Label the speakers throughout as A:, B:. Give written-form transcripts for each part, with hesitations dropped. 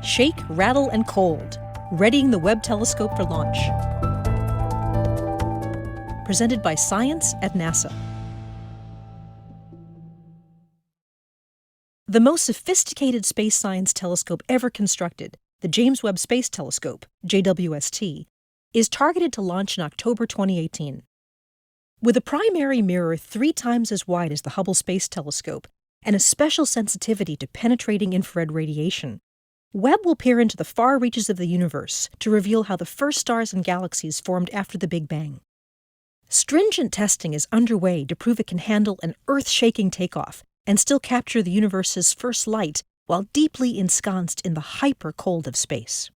A: Shake, Rattle, and Cold, readying the Webb telescope for launch. Presented by Science at NASA. The most sophisticated space science telescope ever constructed, the James Webb Space Telescope, JWST, is targeted to launch in October 2018. With a primary mirror 3 times as wide as the Hubble Space Telescope and a special sensitivity to penetrating infrared radiation, Webb will peer into the far reaches of the universe to reveal how the first stars and galaxies formed after the Big Bang. Stringent testing is underway to prove it can handle an Earth-shaking takeoff and still capture the universe's first light while deeply ensconced in the hyper-cold of space.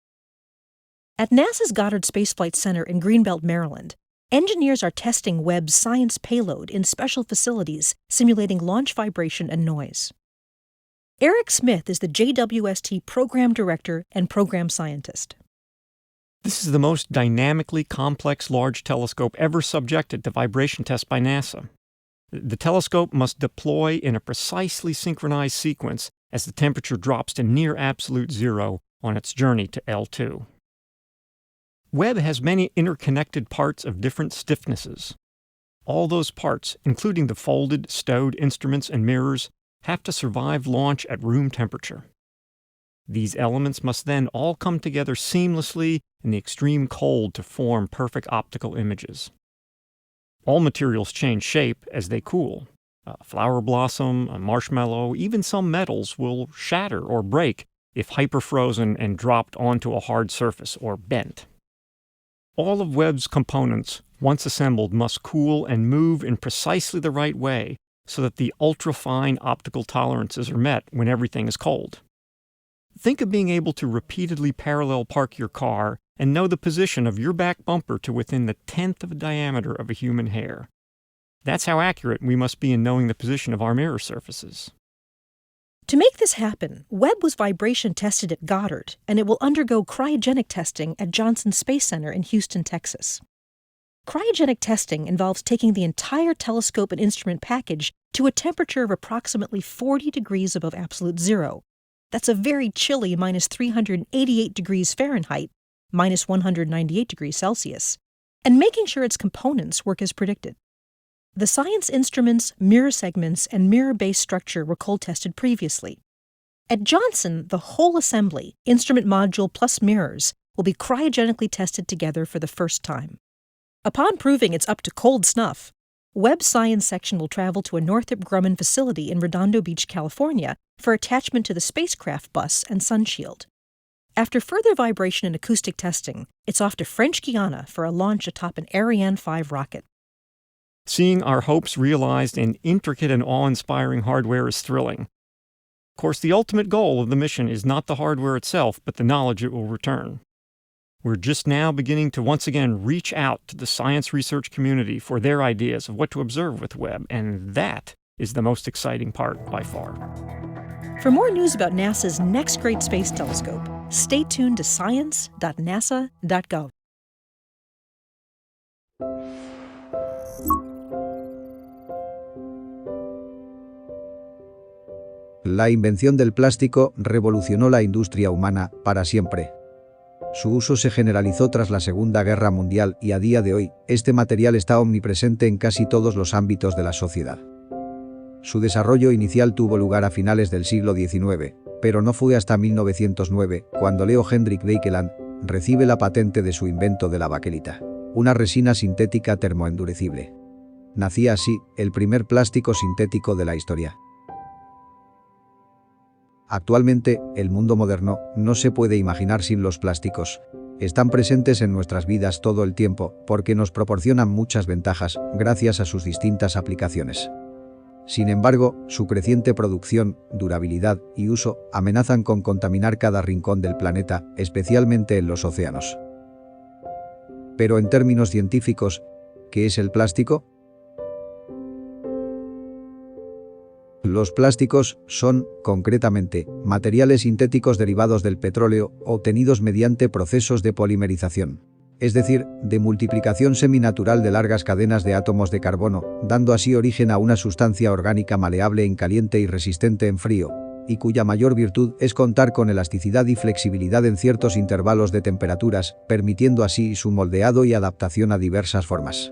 A: At NASA's Goddard Space Flight Center in Greenbelt, Maryland, engineers are testing Webb's science payload in special facilities simulating launch vibration and noise. Eric Smith is the JWST Program Director and Program Scientist.
B: This is the most dynamically complex large telescope ever subjected to vibration tests by NASA. The telescope must deploy in a precisely synchronized sequence as the temperature drops to near absolute zero on its journey to L2. Webb has many interconnected parts of different stiffnesses. All those parts, including the folded, stowed instruments and mirrors, have to survive launch at room temperature. These elements must then all come together seamlessly in the extreme cold to form perfect optical images. All materials change shape as they cool. A flower blossom, a marshmallow, even some metals will shatter or break if hyperfrozen and dropped onto a hard surface or bent. All of Webb's components, once assembled, must cool and move in precisely the right way so that the ultra-fine optical tolerances are met when everything is cold. Think of being able to repeatedly parallel park your car and know the position of your back bumper to within the 1/10 of the diameter of a human hair. That's how accurate we must be in knowing the position of our mirror surfaces.
A: To make this happen, Webb was vibration tested at Goddard, and it will undergo cryogenic testing at Johnson Space Center in Houston, Texas. Cryogenic testing involves taking the entire telescope and instrument package to a temperature of approximately 40 degrees above absolute zero. That's a very chilly minus 388 degrees Fahrenheit, minus 198 degrees Celsius, and making sure its components work as predicted. The science instruments, mirror segments, and mirror-based structure were cold-tested previously. At Johnson, the whole assembly, instrument module plus mirrors, will be cryogenically tested together for the first time. Upon proving it's up to cold snuff, Webb's science section will travel to a Northrop Grumman facility in Redondo Beach, California, for attachment to the spacecraft bus and sunshield. After further vibration and acoustic testing, it's off to French Guiana for a launch atop an Ariane 5 rocket.
B: Seeing our hopes realized in intricate and awe-inspiring hardware is thrilling. Of course, the ultimate goal of the mission is not the hardware itself, but the knowledge it will return. We're just now beginning to once again reach out to the science research community for their ideas of what to observe with Webb, and that is the most exciting part by far.
A: For more news about NASA's next great space telescope, stay tuned to science.nasa.gov.
C: La invención del plástico revolucionó la industria humana para siempre. Su uso se generalizó tras la Segunda Guerra Mundial y a día de hoy, este material está omnipresente en casi todos los ámbitos de la sociedad. Su desarrollo inicial tuvo lugar a finales del siglo XIX, pero no fue hasta 1909 cuando Leo Hendrik Baekeland recibe la patente de su invento de la baquelita, una resina sintética termoendurecible. Nacía así el primer plástico sintético de la historia. Actualmente, el mundo moderno no se puede imaginar sin los plásticos. Están presentes en nuestras vidas todo el tiempo porque nos proporcionan muchas ventajas gracias a sus distintas aplicaciones. Sin embargo, su creciente producción, durabilidad y uso amenazan con contaminar cada rincón del planeta, especialmente en los océanos. Pero en términos científicos, ¿qué es el plástico? Los plásticos son, concretamente, materiales sintéticos derivados del petróleo obtenidos mediante procesos de polimerización, es decir, de multiplicación seminatural de largas cadenas de átomos de carbono, dando así origen a una sustancia orgánica maleable en caliente y resistente en frío, y cuya mayor virtud es contar con elasticidad y flexibilidad en ciertos intervalos de temperaturas, permitiendo así su moldeado y adaptación a diversas formas.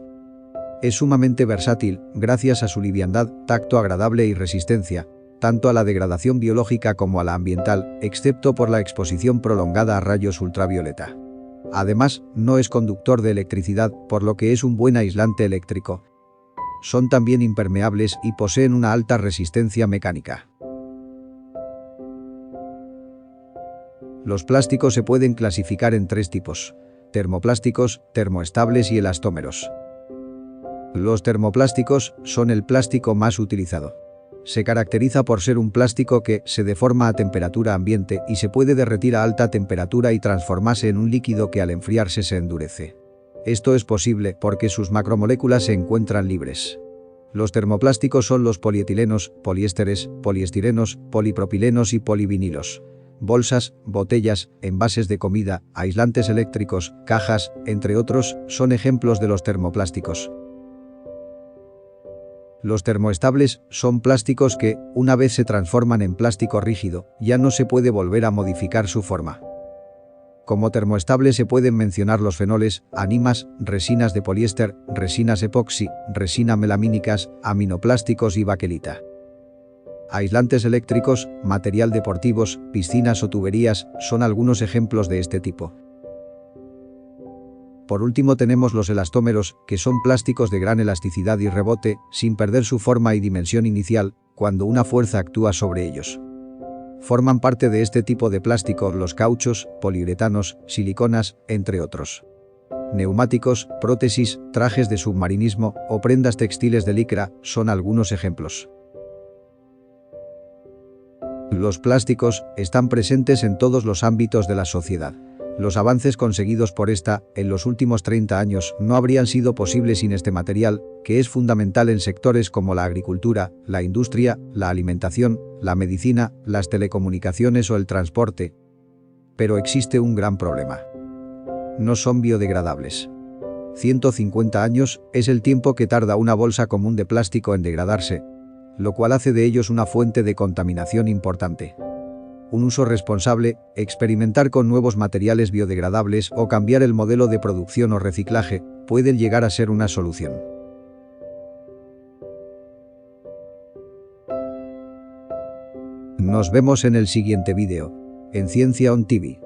C: Es sumamente versátil, gracias a su liviandad, tacto agradable y resistencia, tanto a la degradación biológica como a la ambiental, excepto por la exposición prolongada a rayos ultravioleta. Además, no es conductor de electricidad, por lo que es un buen aislante eléctrico. Son también impermeables y poseen una alta resistencia mecánica. Los plásticos se pueden clasificar en tres tipos: termoplásticos, termoestables y elastómeros. Los termoplásticos son el plástico más utilizado. Se caracteriza por ser un plástico que se deforma a temperatura ambiente y se puede derretir a alta temperatura y transformarse en un líquido que al enfriarse se endurece. Esto es posible porque sus macromoléculas se encuentran libres. Los termoplásticos son los polietilenos, poliésteres, poliestirenos, polipropilenos y polivinilos. Bolsas, botellas, envases de comida, aislantes eléctricos, cajas, entre otros, son ejemplos de los termoplásticos. Los termoestables son plásticos que, una vez se transforman en plástico rígido, ya no se puede volver a modificar su forma. Como termoestables se pueden mencionar los fenoles, animas, resinas de poliéster, resinas epoxi, resina melamínicas, aminoplásticos y baquelita. Aislantes eléctricos, material deportivos, piscinas o tuberías son algunos ejemplos de este tipo. Por último tenemos los elastómeros, que son plásticos de gran elasticidad y rebote, sin perder su forma y dimensión inicial, cuando una fuerza actúa sobre ellos. Forman parte de este tipo de plástico los cauchos, poliuretanos, siliconas, entre otros. Neumáticos, prótesis, trajes de submarinismo o prendas textiles de licra son algunos ejemplos. Los plásticos están presentes en todos los ámbitos de la sociedad. Los avances conseguidos por esta, en los últimos 30 años, no habrían sido posibles sin este material, que es fundamental en sectores como la agricultura, la industria, la alimentación, la medicina, las telecomunicaciones o el transporte. Pero existe un gran problema. No son biodegradables. 150 años es el tiempo que tarda una bolsa común de plástico en degradarse, lo cual hace de ellos una fuente de contaminación importante. Un uso responsable, experimentar con nuevos materiales biodegradables o cambiar el modelo de producción o reciclaje, pueden llegar a ser una solución. Nos vemos en el siguiente vídeo, en Ciencia On TV.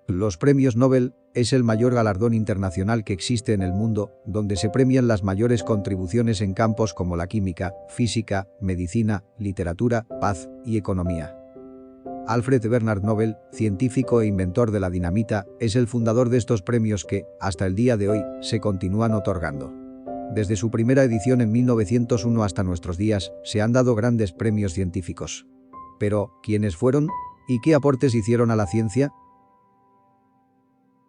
C: Los premios Nobel es el mayor galardón internacional que existe en el mundo, donde se premian las mayores contribuciones en campos como la química, física, medicina, literatura, paz y economía. Alfred Bernard Nobel, científico e inventor de la dinamita, es el fundador de estos premios que, hasta el día de hoy, se continúan otorgando. Desde su primera edición en 1901 hasta nuestros días, se han dado grandes premios científicos. Pero, ¿quiénes fueron? ¿Y qué aportes hicieron a la ciencia?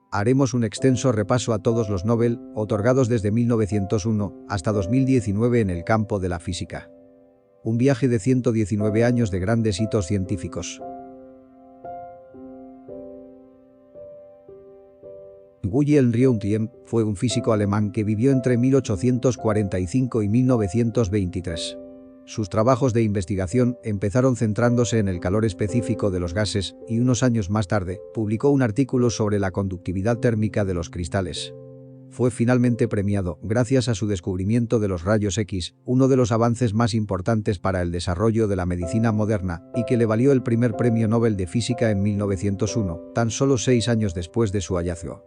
C: Haremos un extenso repaso a todos los Nobel, otorgados desde 1901 hasta 2019 en el campo de la física. Un viaje de 119 años de grandes hitos científicos. Guillaume Riontien fue un físico alemán que vivió entre 1845 y 1923. Sus trabajos de investigación empezaron centrándose en el calor específico de los gases y unos años más tarde publicó un artículo sobre la conductividad térmica de los cristales. Fue finalmente premiado gracias a su descubrimiento de los rayos X, uno de los avances más importantes para el desarrollo de la medicina moderna y que le valió el primer premio Nobel de Física en 1901, tan solo 6 años después de su hallazgo.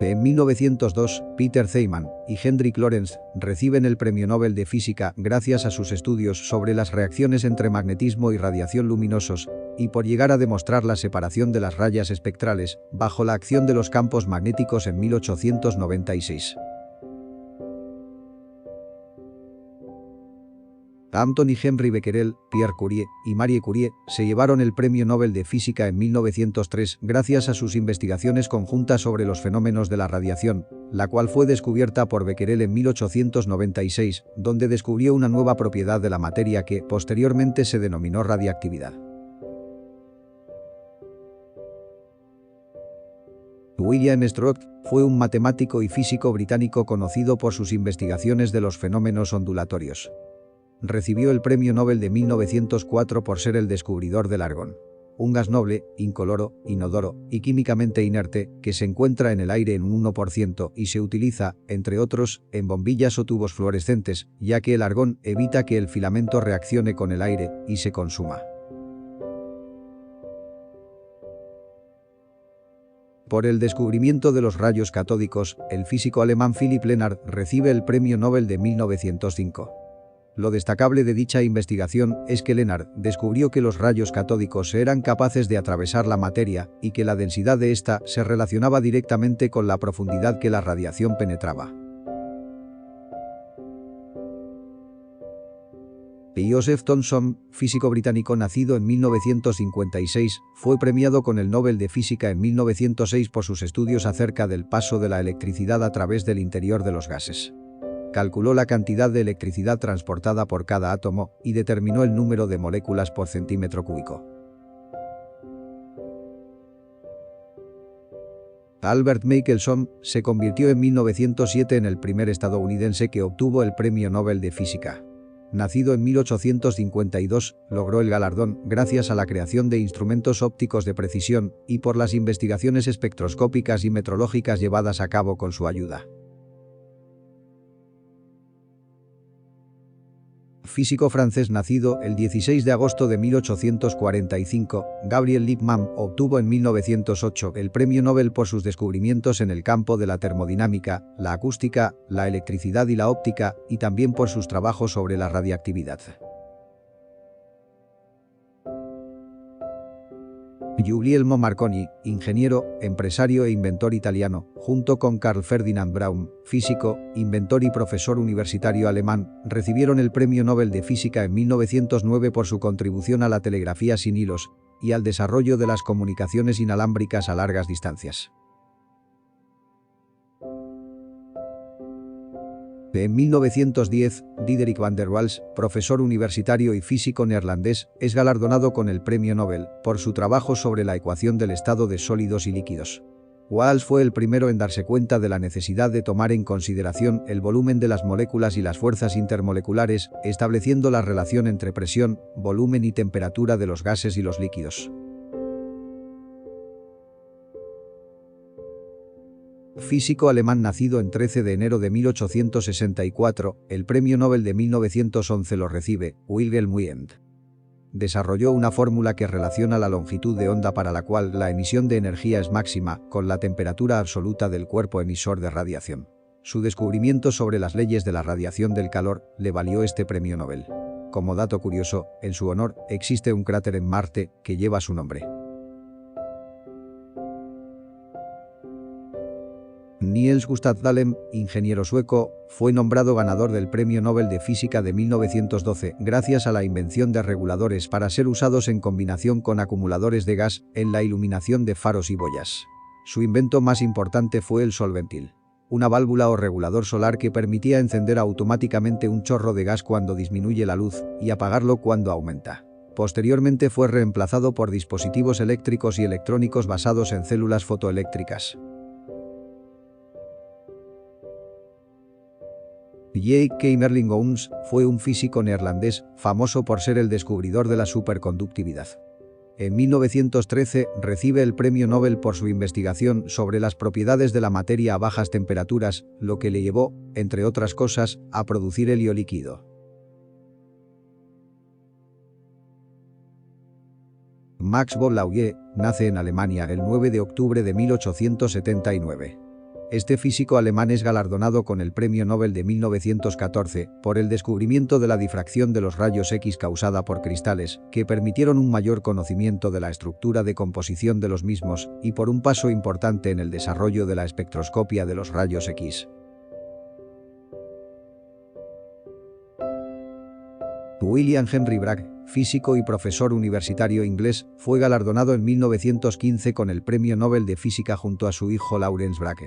C: En 1902, Peter Feynman y Hendrik Lorentz reciben el Premio Nobel de Física gracias a sus estudios sobre las reacciones entre magnetismo y radiación luminosos y por llegar a demostrar la separación de las rayas espectrales bajo la acción de los campos magnéticos en 1896. Anthony Henry Becquerel, Pierre Curie y Marie Curie se llevaron el Premio Nobel de Física en 1903 gracias a sus investigaciones conjuntas sobre los fenómenos de la radiación, la cual fue descubierta por Becquerel en 1896, donde descubrió una nueva propiedad de la materia que, posteriormente, se denominó radiactividad. William Stroud fue un matemático y físico británico conocido por sus investigaciones de los fenómenos ondulatorios. Recibió el Premio Nobel de 1904 por ser el descubridor del argón, un gas noble, incoloro, inodoro y químicamente inerte que se encuentra en el aire en un 1% y se utiliza, entre otros, en bombillas o tubos fluorescentes, ya que el argón evita que el filamento reaccione con el aire y se consuma. Por el descubrimiento de los rayos catódicos, el físico alemán Philipp Lenard recibe el Premio Nobel de 1905. Lo destacable de dicha investigación es que Lenard descubrió que los rayos catódicos eran capaces de atravesar la materia y que la densidad de ésta se relacionaba directamente con la profundidad que la radiación penetraba. Joseph Thomson, físico británico nacido en 1956, fue premiado con el Nobel de Física en 1906 por sus estudios acerca del paso de la electricidad a través del interior de los gases. Calculó la cantidad de electricidad transportada por cada átomo y determinó el número de moléculas por centímetro cúbico. Albert Michelson se convirtió en 1907 en el primer estadounidense que obtuvo el Premio Nobel de Física. Nacido en 1852, logró el galardón gracias a la creación de instrumentos ópticos de precisión y por las investigaciones espectroscópicas y metrológicas llevadas a cabo con su ayuda. Físico francés nacido el 16 de agosto de 1845, Gabriel Lippmann obtuvo en 1908 el Premio Nobel por sus descubrimientos en el campo de la termodinámica, la acústica, la electricidad y la óptica, y también por sus trabajos sobre la radiactividad. Guglielmo Marconi, ingeniero, empresario e inventor italiano, junto con Carl Ferdinand Braun, físico, inventor y profesor universitario alemán, recibieron el Premio Nobel de Física en 1909 por su contribución a la telegrafía sin hilos y al desarrollo de las comunicaciones inalámbricas a largas distancias. En 1910, Diederik van der Waals, profesor universitario y físico neerlandés, es galardonado con el Premio Nobel por su trabajo sobre la ecuación del estado de sólidos y líquidos. Waals fue el primero en darse cuenta de la necesidad de tomar en consideración el volumen de las moléculas y las fuerzas intermoleculares, estableciendo la relación entre presión, volumen y temperatura de los gases y los líquidos. Físico alemán nacido en 13 de enero de 1864, el Premio Nobel de 1911 lo recibe, Wilhelm Wien. Desarrolló una fórmula que relaciona la longitud de onda para la cual la emisión de energía es máxima con la temperatura absoluta del cuerpo emisor de radiación. Su descubrimiento sobre las leyes de la radiación del calor le valió este Premio Nobel. Como dato curioso, en su honor existe un cráter en Marte que lleva su nombre. Niels Gustav Dahlem, ingeniero sueco, fue nombrado ganador del Premio Nobel de Física de 1912 gracias a la invención de reguladores para ser usados en combinación con acumuladores de gas en la iluminación de faros y boyas. Su invento más importante fue el solventil, una válvula o regulador solar que permitía encender automáticamente un chorro de gas cuando disminuye la luz y apagarlo cuando aumenta. Posteriormente fue reemplazado por dispositivos eléctricos y electrónicos basados en células fotoeléctricas. J.K. Merlin Owens fue un físico neerlandés famoso por ser el descubridor de la superconductividad. En 1913 recibe el Premio Nobel por su investigación sobre las propiedades de la materia a bajas temperaturas, lo que le llevó, entre otras cosas, a producir helio líquido. Max von Laue nace en Alemania el 9 de octubre de 1879. Este físico alemán es galardonado con el Premio Nobel de 1914 por el descubrimiento de la difracción de los rayos X causada por cristales, que permitieron un mayor conocimiento de la estructura de composición de los mismos y por un paso importante en el desarrollo de la espectroscopia de los rayos X. William Henry Bragg, físico y profesor universitario inglés, fue galardonado en 1915 con el Premio Nobel de Física junto a su hijo Lawrence Bragg.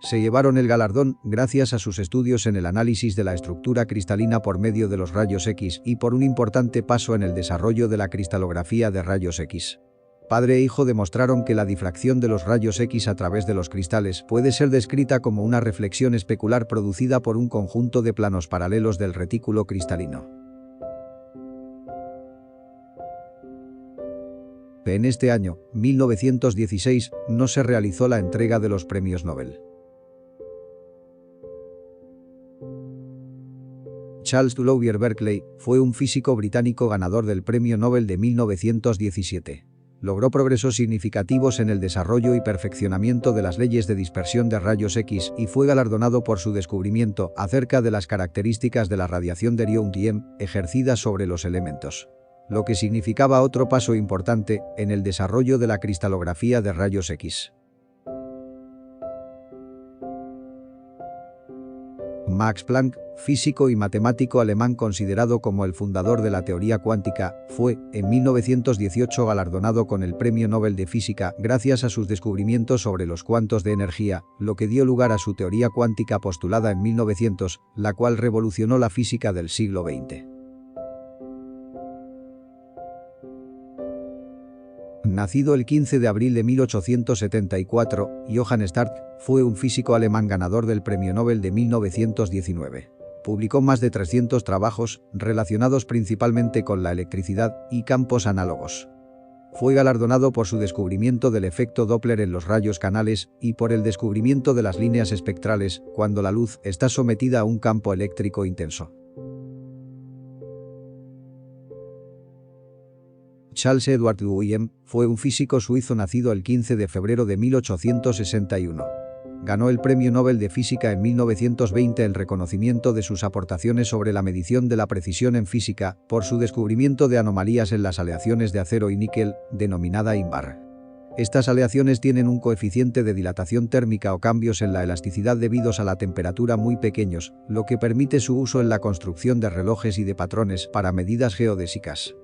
C: Se llevaron el galardón gracias a sus estudios en el análisis de la estructura cristalina por medio de los rayos X y por un importante paso en el desarrollo de la cristalografía de rayos X. Padre e hijo demostraron que la difracción de los rayos X a través de los cristales puede ser descrita como una reflexión especular producida por un conjunto de planos paralelos del retículo cristalino. En este año, 1916, no se realizó la entrega de los premios Nobel. Charles Bouvier Berkeley fue un físico británico ganador del Premio Nobel de 1917. Logró progresos significativos en el desarrollo y perfeccionamiento de las leyes de dispersión de rayos X y fue galardonado por su descubrimiento acerca de las características de la radiación de Röntgen ejercida sobre los elementos, lo que significaba otro paso importante en el desarrollo de la cristalografía de rayos X. Max Planck, físico y matemático alemán considerado como el fundador de la teoría cuántica, fue, en 1918, galardonado con el Premio Nobel de Física gracias a sus descubrimientos sobre los cuantos de energía, lo que dio lugar a su teoría cuántica postulada en 1900, la cual revolucionó la física del siglo XX. Nacido el 15 de abril de 1874, Johann Stark fue un físico alemán ganador del Premio Nobel de 1919. Publicó más de 300 trabajos relacionados principalmente con la electricidad y campos análogos. Fue galardonado por su descubrimiento del efecto Doppler en los rayos canales y por el descubrimiento de las líneas espectrales cuando la luz está sometida a un campo eléctrico intenso. Charles Edward Guyen fue un físico suizo nacido el 15 de febrero de 1861. Ganó el Premio Nobel de Física en 1920 en reconocimiento de sus aportaciones sobre la medición de la precisión en física por su descubrimiento de anomalías en las aleaciones de acero y níquel, denominada INBAR. Estas aleaciones tienen un coeficiente de dilatación térmica o cambios en la elasticidad debidos a la temperatura muy pequeños, lo que permite su uso en la construcción de relojes y de patrones para medidas geodésicas.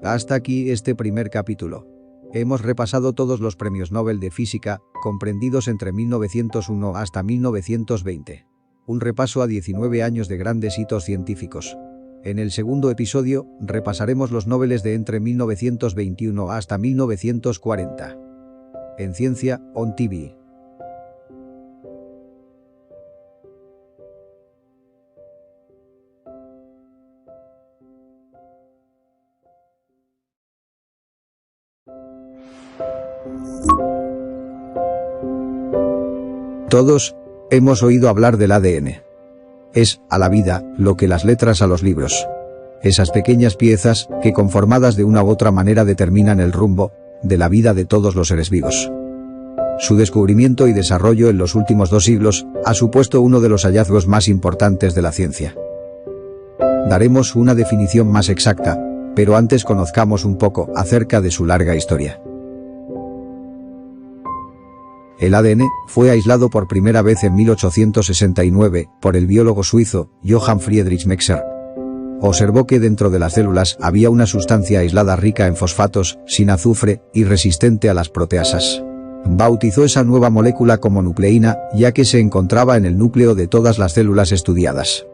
C: Hasta aquí este primer capítulo. Hemos repasado todos los premios Nobel de Física, comprendidos entre 1901 hasta 1920. Un repaso a 19 años de grandes hitos científicos. En el segundo episodio, repasaremos los Nobeles de entre 1921 hasta 1940. En Ciencia On TV. Todos hemos oído hablar del ADN. Es a la vida lo que las letras a los libros. Esas pequeñas piezas que conformadas de una u otra manera determinan el rumbo de la vida de todos los seres vivos. Su descubrimiento y desarrollo en los últimos 2 siglos ha supuesto uno de los hallazgos más importantes de la ciencia. Daremos una definición más exacta, pero antes conozcamos un poco acerca de su larga historia. El ADN fue aislado por primera vez en 1869 por el biólogo suizo Johann Friedrich Mexer. Observó que dentro de las células había una sustancia aislada rica en fosfatos, sin azufre y resistente a las proteasas. Bautizó esa nueva molécula como nucleína, ya que se encontraba en el núcleo de todas las células estudiadas.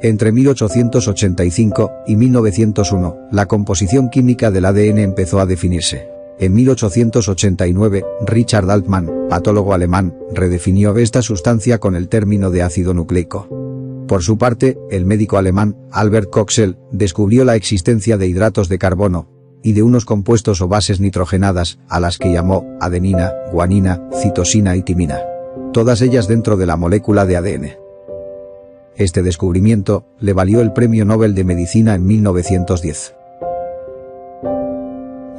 C: Entre 1885 y 1901, la composición química del ADN empezó a definirse. En 1889, Richard Altman, patólogo alemán, redefinió esta sustancia con el término de ácido nucleico. Por su parte, el médico alemán, Albert Coxel, descubrió la existencia de hidratos de carbono y de unos compuestos o bases nitrogenadas, a las que llamó adenina, guanina, citosina y timina. Todas ellas dentro de la molécula de ADN. Este descubrimiento le valió el Premio Nobel de Medicina en 1910.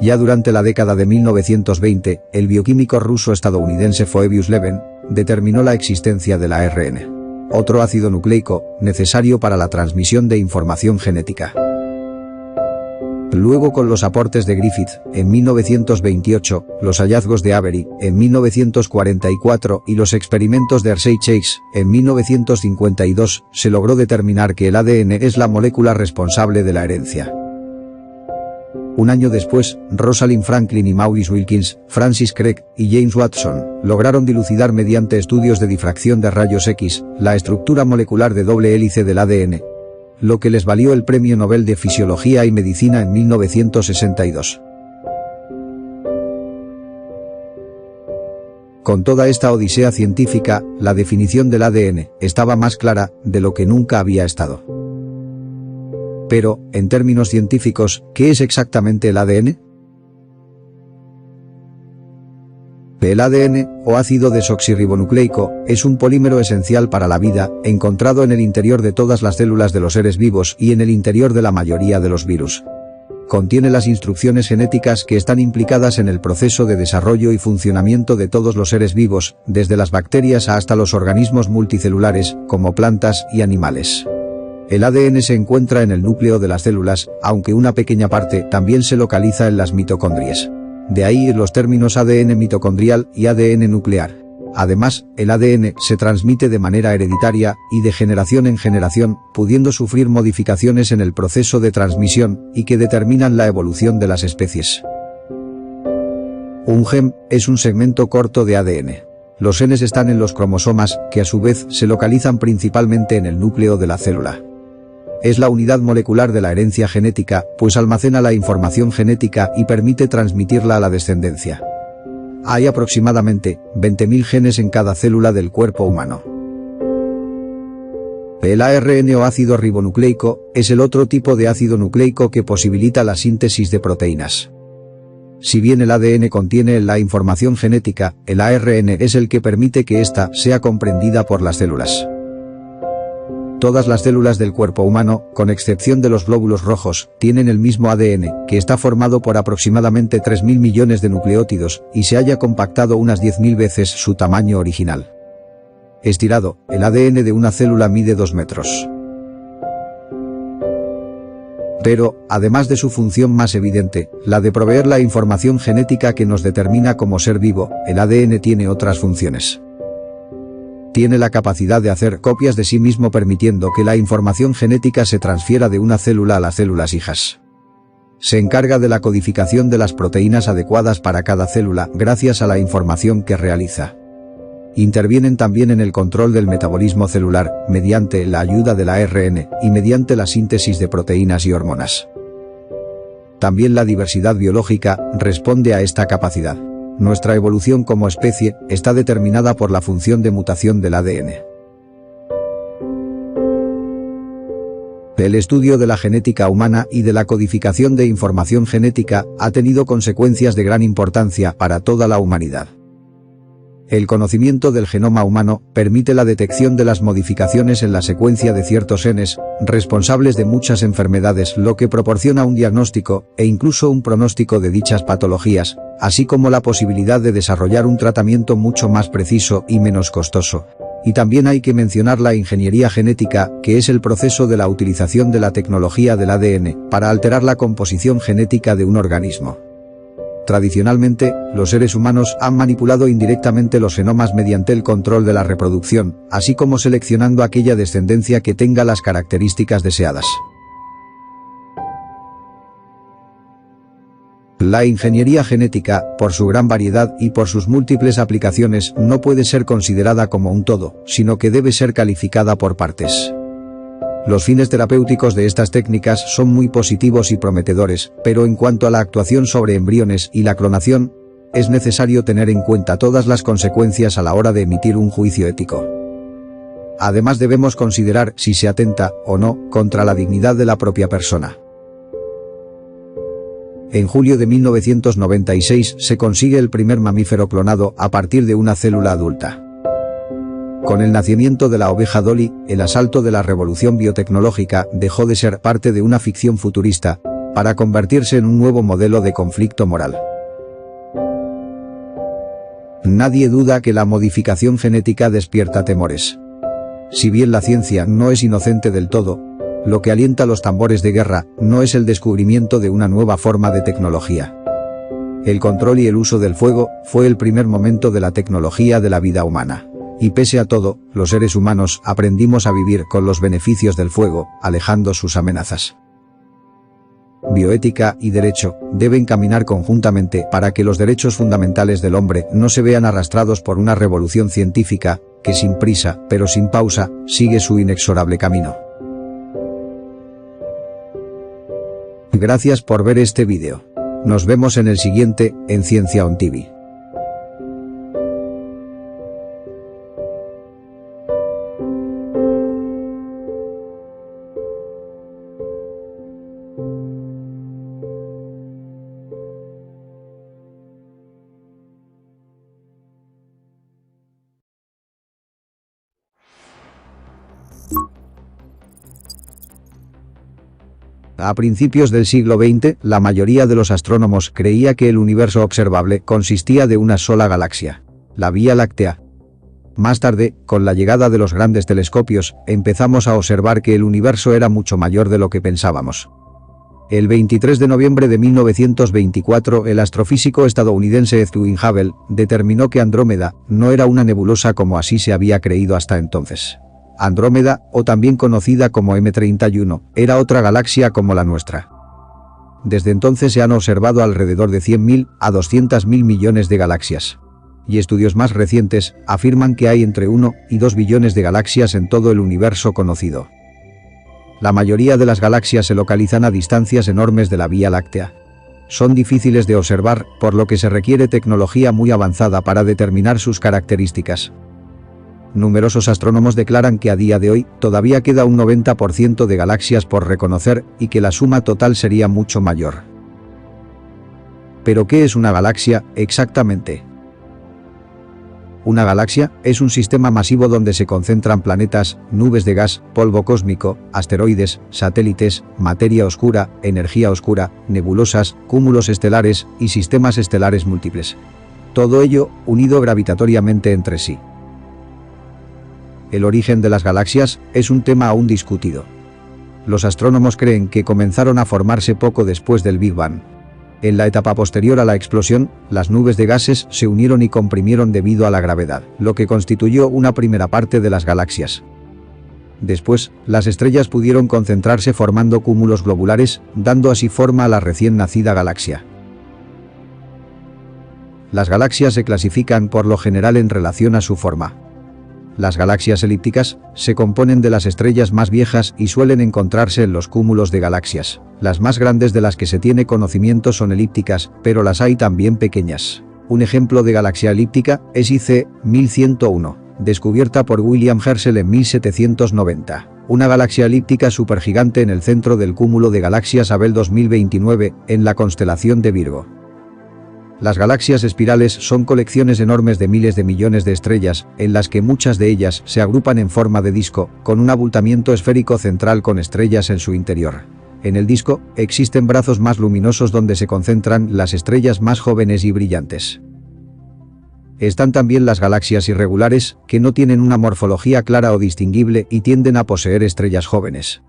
C: Ya durante la década de 1920, el bioquímico ruso-estadounidense Phoebius Leven determinó la existencia del ARN, otro ácido nucleico necesario para la transmisión de información genética. Luego, con los aportes de Griffith, en 1928, los hallazgos de Avery, en 1944, y los experimentos de Hershey Chase, en 1952, se logró determinar que el ADN es la molécula responsable de la herencia. Un año después, Rosalind Franklin y Maurice Wilkins, Francis Crick y James Watson lograron dilucidar mediante estudios de difracción de rayos X la estructura molecular de doble hélice del ADN, lo que les valió el Premio Nobel de Fisiología y Medicina en 1962. Con toda esta odisea científica, la definición del ADN estaba más clara de lo que nunca había estado. Pero, en términos científicos, ¿qué es exactamente el ADN? El ADN, o ácido desoxirribonucleico, es un polímero esencial para la vida, encontrado en el interior de todas las células de los seres vivos y en el interior de la mayoría de los virus. Contiene las instrucciones genéticas que están implicadas en el proceso de desarrollo y funcionamiento de todos los seres vivos, desde las bacterias hasta los organismos multicelulares, como plantas y animales. El ADN se encuentra en el núcleo de las células, aunque una pequeña parte también se localiza en las mitocondrias. De ahí los términos ADN mitocondrial y ADN nuclear. Además, el ADN se transmite de manera hereditaria y de generación en generación, pudiendo sufrir modificaciones en el proceso de transmisión y que determinan la evolución de las especies. Un gen es un segmento corto de ADN. Los genes están en los cromosomas, que a su vez se localizan principalmente en el núcleo de la célula. Es la unidad molecular de la herencia genética, pues almacena la información genética y permite transmitirla a la descendencia. Hay aproximadamente 20.000 genes en cada célula del cuerpo humano. El ARN o ácido ribonucleico es el otro tipo de ácido nucleico que posibilita la síntesis de proteínas. Si bien el ADN contiene la información genética, el ARN es el que permite que ésta sea comprendida por las células. Todas las células del cuerpo humano, con excepción de los glóbulos rojos, tienen el mismo ADN, que está formado por aproximadamente 3.000 millones de nucleótidos, y se haya compactado unas 10.000 veces su tamaño original. Estirado, el ADN de una célula mide 2 metros. Pero, además de su función más evidente, la de proveer la información genética que nos determina como ser vivo, el ADN tiene otras funciones. Tiene la capacidad de hacer copias de sí mismo, permitiendo que la información genética se transfiera de una célula a las células hijas. Se encarga de la codificación de las proteínas adecuadas para cada célula, gracias a la información que realiza. Intervienen también en el control del metabolismo celular, mediante la ayuda del ARN, y mediante la síntesis de proteínas y hormonas. También la diversidad biológica responde a esta capacidad. Nuestra evolución como especie está determinada por la función de mutación del ADN. El estudio de la genética humana y de la codificación de información genética ha tenido consecuencias de gran importancia para toda la humanidad. El conocimiento del genoma humano permite la detección de las modificaciones en la secuencia de ciertos genes, responsables de muchas enfermedades, lo que proporciona un diagnóstico e incluso un pronóstico de dichas patologías, así como la posibilidad de desarrollar un tratamiento mucho más preciso y menos costoso. Y también hay que mencionar la ingeniería genética, que es el proceso de la utilización de la tecnología del ADN para alterar la composición genética de un organismo. Tradicionalmente, los seres humanos han manipulado indirectamente los genomas mediante el control de la reproducción, así como seleccionando aquella descendencia que tenga las características deseadas. La ingeniería genética, por su gran variedad y por sus múltiples aplicaciones, no puede ser considerada como un todo, sino que debe ser calificada por partes. Los fines terapéuticos de estas técnicas son muy positivos y prometedores, pero en cuanto a la actuación sobre embriones y la clonación, es necesario tener en cuenta todas las consecuencias a la hora de emitir un juicio ético. Además, debemos considerar si se atenta o no contra la dignidad de la propia persona. En julio de 1996 se consigue el primer mamífero clonado a partir de una célula adulta. Con el nacimiento de la oveja Dolly, el asalto de la revolución biotecnológica dejó de ser parte de una ficción futurista, para convertirse en un nuevo modelo de conflicto moral. Nadie duda que la modificación genética despierta temores. Si bien la ciencia no es inocente del todo, Lo que alienta los tambores de guerra no es el descubrimiento de una nueva forma de tecnología. El control y el uso del fuego fue el primer momento de la tecnología de la vida humana. Y pese a todo, los seres humanos aprendimos a vivir con los beneficios del fuego, alejando sus amenazas. Bioética y derecho deben caminar conjuntamente para que los derechos fundamentales del hombre no se vean arrastrados por una revolución científica que sin prisa, pero sin pausa, sigue su inexorable camino. Gracias por ver este vídeo. Nos vemos en el siguiente, en Ciencia On TV. A principios del siglo XX, la mayoría de los astrónomos creía que el universo observable consistía de una sola galaxia, la Vía Láctea. Más tarde, con la llegada de los grandes telescopios, empezamos a observar que el universo era mucho mayor de lo que pensábamos. El 23 de noviembre de 1924, el astrofísico estadounidense Edwin Hubble determinó que Andrómeda no era una nebulosa como así se había creído hasta entonces. Andrómeda, o también conocida como M31, era otra galaxia como la nuestra. Desde entonces se han observado alrededor de 100.000 a 200.000 millones de galaxias. Y estudios más recientes afirman que hay entre 1 y 2 billones de galaxias en todo el universo conocido. La mayoría de las galaxias se localizan a distancias enormes de la Vía Láctea. Son difíciles de observar, por lo que se requiere tecnología muy avanzada para determinar sus características. Numerosos astrónomos declaran que a día de hoy todavía queda un 90% de galaxias por reconocer y que la suma total sería mucho mayor. ¿Pero qué es una galaxia exactamente? Una galaxia es un sistema masivo donde se concentran planetas, nubes de gas, polvo cósmico, asteroides, satélites, materia oscura, energía oscura, nebulosas, cúmulos estelares y sistemas estelares múltiples. Todo ello unido gravitatoriamente entre sí. El origen de las galaxias es un tema aún discutido. Los astrónomos creen que comenzaron a formarse poco después del Big Bang. En la etapa posterior a la explosión, las nubes de gases se unieron y comprimieron debido a la gravedad, lo que constituyó una primera parte de las galaxias. Después, las estrellas pudieron concentrarse formando cúmulos globulares, dando así forma a la recién nacida galaxia. Las galaxias se clasifican por lo general en relación a su forma. Las galaxias elípticas se componen de las estrellas más viejas y suelen encontrarse en los cúmulos de galaxias. Las más grandes de las que se tiene conocimiento son elípticas, pero las hay también pequeñas. Un ejemplo de galaxia elíptica es IC 1101, descubierta por William Herschel en 1790. Una galaxia elíptica supergigante en el centro del cúmulo de galaxias Abell 2029, en la constelación de Virgo. Las galaxias espirales son colecciones enormes de miles de millones de estrellas, en las que muchas de ellas se agrupan en forma de disco, con un abultamiento esférico central con estrellas en su interior. En el disco, existen brazos más luminosos donde se concentran las estrellas más jóvenes y brillantes. Están también las galaxias irregulares, que no tienen una morfología clara o distinguible y tienden a poseer estrellas jóvenes.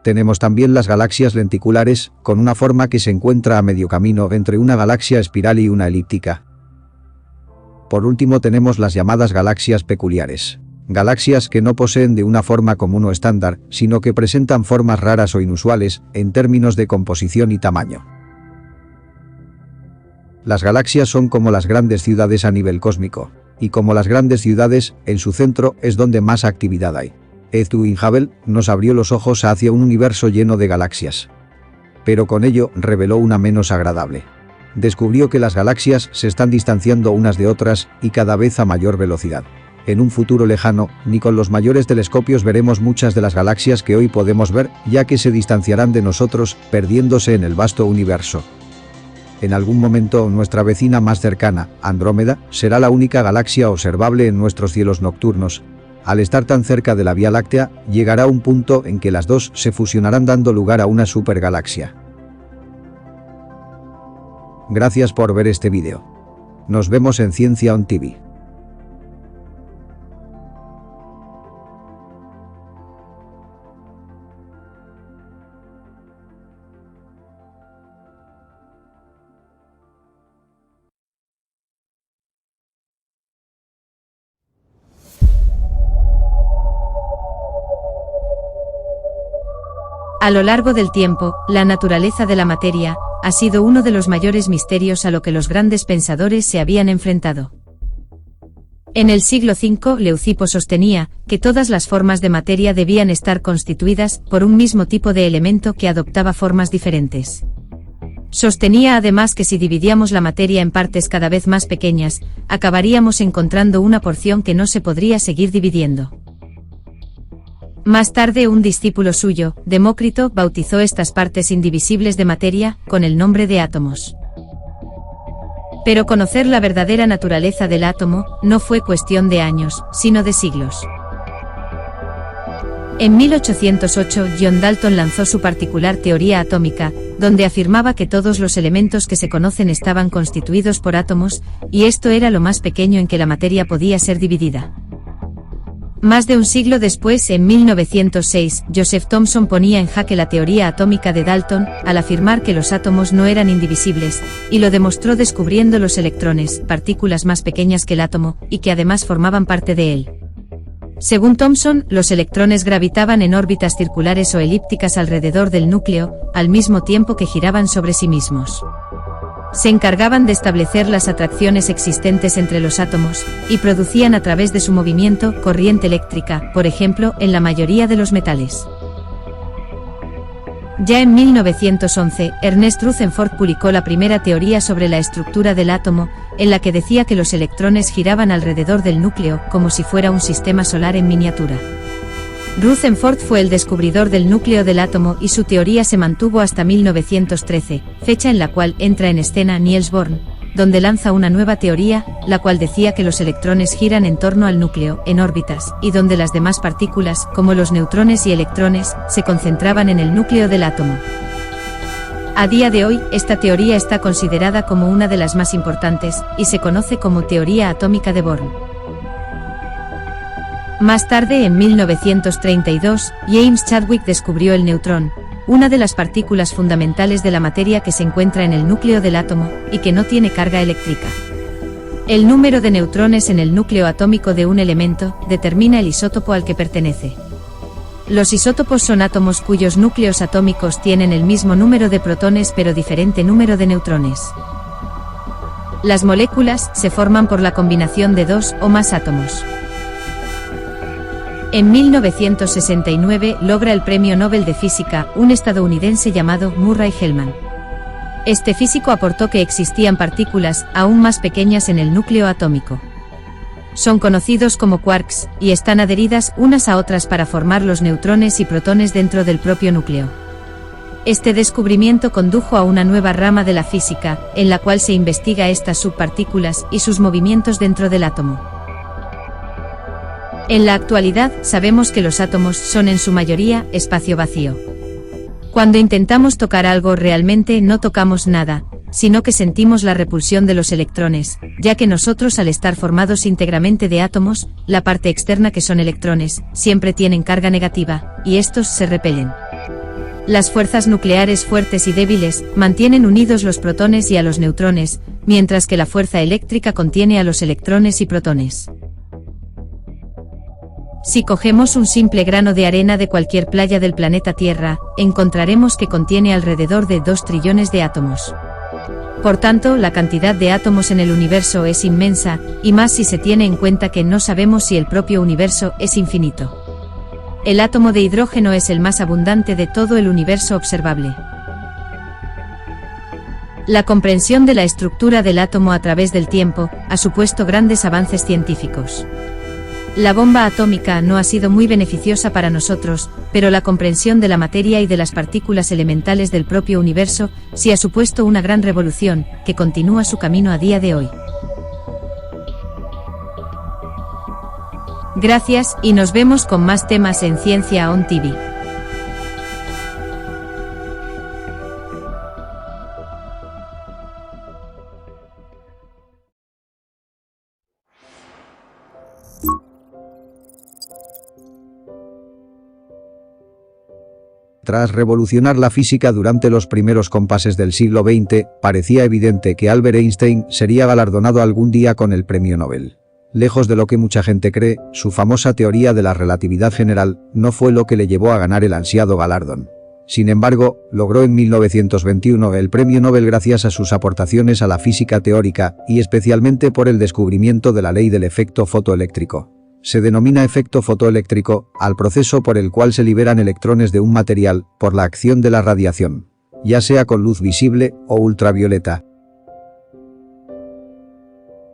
C: Tenemos también las galaxias lenticulares, con una forma que se encuentra a medio camino entre una galaxia espiral y una elíptica. Por último tenemos las llamadas galaxias peculiares. Galaxias que no poseen de una forma común o estándar, sino que presentan formas raras o inusuales, en términos de composición y tamaño. Las galaxias son como las grandes ciudades a nivel cósmico. Y como las grandes ciudades, en su centro es donde más actividad hay. Edwin Hubble nos abrió los ojos hacia un universo lleno de galaxias. Pero con ello reveló una menos agradable. Descubrió que las galaxias se están distanciando unas de otras y cada vez a mayor velocidad. En un futuro lejano, ni con los mayores telescopios veremos muchas de las galaxias que hoy podemos ver, ya que se distanciarán de nosotros, perdiéndose en el vasto universo. En algún momento nuestra vecina más cercana, Andrómeda, será la única galaxia observable en nuestros cielos nocturnos. Al estar tan cerca de la Vía Láctea, llegará un punto en que las dos se fusionarán dando lugar a una supergalaxia. Gracias por ver este vídeo. Nos vemos en Ciencia On TV.
D: A lo largo del tiempo, la naturaleza de la materia ha sido uno de los mayores misterios a lo que los grandes pensadores se habían enfrentado. En el siglo V, Leucipo sostenía que todas las formas de materia debían estar constituidas por un mismo tipo de elemento que adoptaba formas diferentes. Sostenía además que si dividíamos la materia en partes cada vez más pequeñas, acabaríamos encontrando una porción que no se podría seguir dividiendo. Más tarde, un discípulo suyo, Demócrito, bautizó estas partes indivisibles de materia con el nombre de átomos. Pero conocer la verdadera naturaleza del átomo no fue cuestión de años, sino de siglos. En 1808, John Dalton lanzó su particular teoría atómica, donde afirmaba que todos los elementos que se conocen estaban constituidos por átomos, y esto era lo más pequeño en que la materia podía ser dividida. Más de un siglo después, en 1906, Joseph Thomson ponía en jaque la teoría atómica de Dalton, al afirmar que los átomos no eran indivisibles, y lo demostró descubriendo los electrones, partículas más pequeñas que el átomo, y que además formaban parte de él. Según Thomson, los electrones gravitaban en órbitas circulares o elípticas alrededor del núcleo, al mismo tiempo que giraban sobre sí mismos. Se encargaban de establecer las atracciones existentes entre los átomos, y producían a través de su movimiento corriente eléctrica, por ejemplo, en la mayoría de los metales. Ya en 1911, Ernest Rutherford publicó la primera teoría sobre la estructura del átomo, en la que decía que los electrones giraban alrededor del núcleo, como si fuera un sistema solar en miniatura. Rutherford fue el descubridor del núcleo del átomo y su teoría se mantuvo hasta 1913, fecha en la cual entra en escena Niels Bohr, donde lanza una nueva teoría, la cual decía que los electrones giran en torno al núcleo, en órbitas, y donde las demás partículas, como los neutrones y electrones, se concentraban en el núcleo del átomo. A día de hoy, esta teoría está considerada como una de las más importantes, y se conoce como teoría atómica de Bohr. Más tarde, en 1932, James Chadwick descubrió el neutrón, una de las partículas fundamentales de la materia que se encuentra en el núcleo del átomo, y que no tiene carga eléctrica. El número de neutrones en el núcleo atómico de un elemento determina el isótopo al que pertenece. Los isótopos son átomos cuyos núcleos atómicos tienen el mismo número de protones pero diferente número de neutrones. Las moléculas se forman por la combinación de dos o más átomos. En 1969 logra el Premio Nobel de Física un estadounidense llamado Murray Gell-Mann. Este físico aportó que existían partículas aún más pequeñas en el núcleo atómico. Son conocidos como quarks, y están adheridas unas a otras para formar los neutrones y protones dentro del propio núcleo. Este descubrimiento condujo a una nueva rama de la física, en la cual se investiga estas subpartículas y sus movimientos dentro del átomo. En la actualidad, sabemos que los átomos son en su mayoría espacio vacío. Cuando intentamos tocar algo realmente no tocamos nada, sino que sentimos la repulsión de los electrones, ya que nosotros al estar formados íntegramente de átomos, la parte externa que son electrones, siempre tienen carga negativa, y estos se repelen. Las fuerzas nucleares fuertes y débiles mantienen unidos los protones y a los neutrones, mientras que la fuerza eléctrica contiene a los electrones y protones. Si cogemos un simple grano de arena de cualquier playa del planeta Tierra, encontraremos que contiene alrededor de 2 trillones de átomos. Por tanto, la cantidad de átomos en el universo es inmensa, y más si se tiene en cuenta que no sabemos si el propio universo es infinito. El átomo de hidrógeno es el más abundante de todo el universo observable. La comprensión de la estructura del átomo a través del tiempo ha supuesto grandes avances científicos. La bomba atómica no ha sido muy beneficiosa para nosotros, pero la comprensión de la materia y de las partículas elementales del propio universo sí ha supuesto una gran revolución, que continúa su camino a día de hoy. Gracias, y nos vemos con más temas en Ciencia On TV.
C: Tras revolucionar la física durante los primeros compases del siglo XX, parecía evidente que Albert Einstein sería galardonado algún día con el Premio Nobel. Lejos de lo que mucha gente cree, su famosa teoría de la relatividad general no fue lo que le llevó a ganar el ansiado galardón. Sin embargo, logró en 1921 el premio Nobel gracias a sus aportaciones a la física teórica y especialmente por el descubrimiento de la ley del efecto fotoeléctrico. Se denomina efecto fotoeléctrico al proceso por el cual se liberan electrones de un material por la acción de la radiación, ya sea con luz visible o ultravioleta.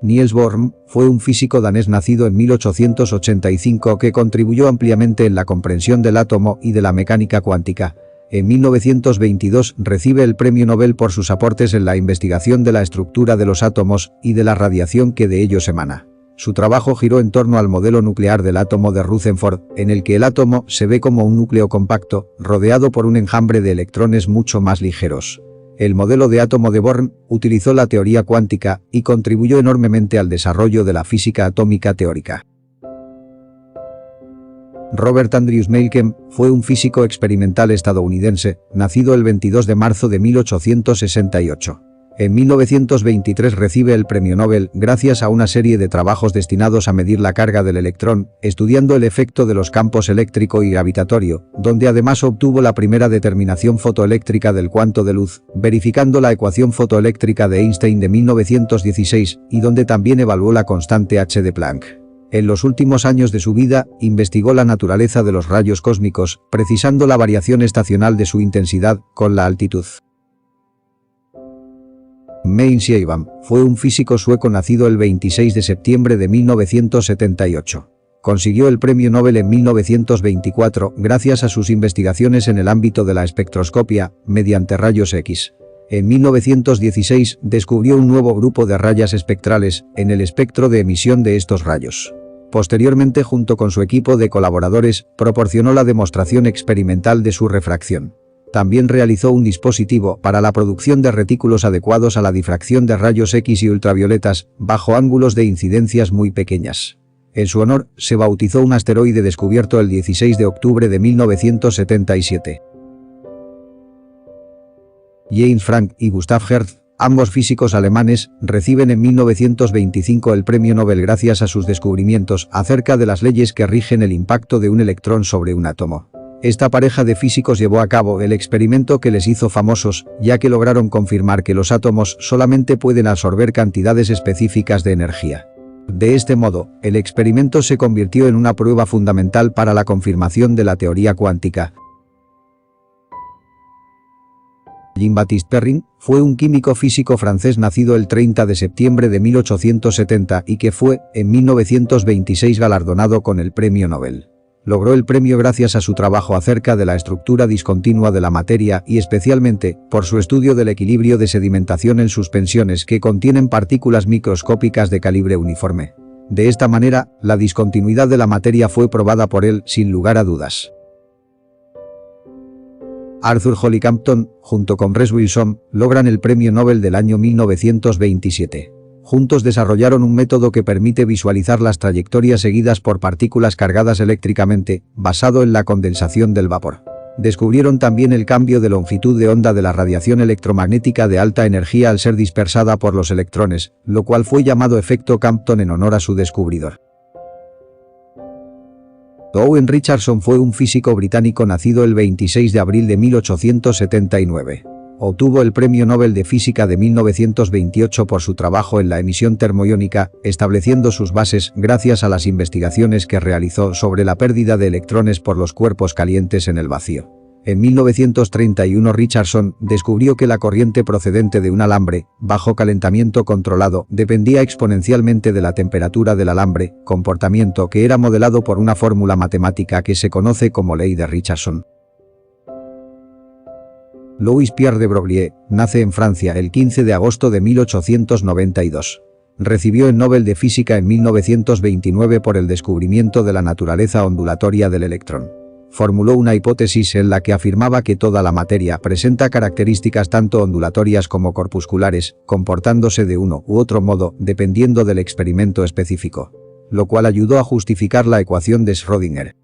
C: Niels Bohr fue un físico danés nacido en 1885 que contribuyó ampliamente en la comprensión del átomo y de la mecánica cuántica. En 1922 recibe el premio Nobel por sus aportes en la investigación de la estructura de los átomos y de la radiación que de ellos emana. Su trabajo giró en torno al modelo nuclear del átomo de Rutherford, en el que el átomo se ve como un núcleo compacto, rodeado por un enjambre de electrones mucho más ligeros. El modelo de átomo de Bohr utilizó la teoría cuántica y contribuyó enormemente al desarrollo de la física atómica teórica. Robert Andrews Malcolm fue un físico experimental estadounidense, nacido el 22 de marzo de 1868. En 1923 recibe el premio Nobel gracias a una serie de trabajos destinados a medir la carga del electrón, estudiando el efecto de los campos eléctrico y gravitatorio, donde además obtuvo la primera determinación fotoeléctrica del cuanto de luz, verificando la ecuación fotoeléctrica de Einstein de 1916, y donde también evaluó la constante H de Planck. En los últimos años de su vida, investigó la naturaleza de los rayos cósmicos, precisando la variación estacional de su intensidad con la altitud. Mein Schiavone fue un físico sueco nacido el 26 de septiembre de 1978. Consiguió el premio Nobel en 1924 gracias a sus investigaciones en el ámbito de la espectroscopia mediante rayos X. En 1916 descubrió un nuevo grupo de rayas espectrales en el espectro de emisión de estos rayos. Posteriormente, junto con su equipo de colaboradores, proporcionó la demostración experimental de su refracción. También realizó un dispositivo para la producción de retículos adecuados a la difracción de rayos X y ultravioletas, bajo ángulos de incidencias muy pequeñas. En su honor, se bautizó un asteroide descubierto el 16 de octubre de 1977. James Franck y Gustav Hertz, ambos físicos alemanes, reciben en 1925 el premio Nobel gracias a sus descubrimientos acerca de las leyes que rigen el impacto de un electrón sobre un átomo. Esta pareja de físicos llevó a cabo el experimento que les hizo famosos, ya que lograron confirmar que los átomos solamente pueden absorber cantidades específicas de energía. De este modo, el experimento se convirtió en una prueba fundamental para la confirmación de la teoría cuántica. Jean-Baptiste Perrin fue un químico físico francés nacido el 30 de septiembre de 1870 y que fue, en 1926, galardonado con el premio Nobel. Logró el premio gracias a su trabajo acerca de la estructura discontinua de la materia y especialmente por su estudio del equilibrio de sedimentación en suspensiones que contienen partículas microscópicas de calibre uniforme. De esta manera, la discontinuidad de la materia fue probada por él sin lugar a dudas. Arthur Holly-Campton, junto con Rex Wilson, logran el premio Nobel del año 1927. Juntos desarrollaron un método que permite visualizar las trayectorias seguidas por partículas cargadas eléctricamente, basado en la condensación del vapor. Descubrieron también el cambio de longitud de onda de la radiación electromagnética de alta energía al ser dispersada por los electrones, lo cual fue llamado efecto Campton en honor a su descubridor. Owen Richardson fue un físico británico nacido el 26 de abril de 1879. Obtuvo el Premio Nobel de Física de 1928 por su trabajo en la emisión termoiónica, estableciendo sus bases gracias a las investigaciones que realizó sobre la pérdida de electrones por los cuerpos calientes en el vacío. En 1931 Richardson descubrió que la corriente procedente de un alambre, bajo calentamiento controlado, dependía exponencialmente de la temperatura del alambre, comportamiento que era modelado por una fórmula matemática que se conoce como ley de Richardson. Louis Pierre de Broglie nace en Francia el 15 de agosto de 1892. Recibió el Nobel de Física en 1929 por el descubrimiento de la naturaleza ondulatoria del electrón. Formuló una hipótesis en la que afirmaba que toda la materia presenta características tanto ondulatorias como corpusculares, comportándose de uno u otro modo dependiendo del experimento específico, lo cual ayudó a justificar la ecuación de Schrödinger.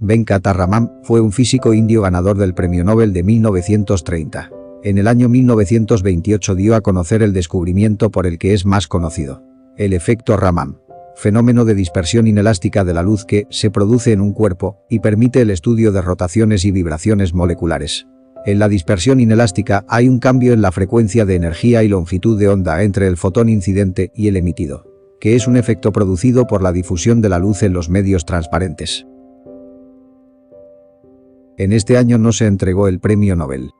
C: Venkataraman fue un físico indio ganador del Premio Nobel de 1930. En el año 1928 dio a conocer el descubrimiento por el que es más conocido, el efecto Raman. fenómeno de dispersión inelástica de la luz que se produce en un cuerpo y permite el estudio de rotaciones y vibraciones moleculares. En la dispersión inelástica hay un cambio en la frecuencia de energía y longitud de onda entre el fotón incidente y el emitido, que es un efecto producido por la difusión de la luz en los medios transparentes. En este año no se entregó el premio Nobel.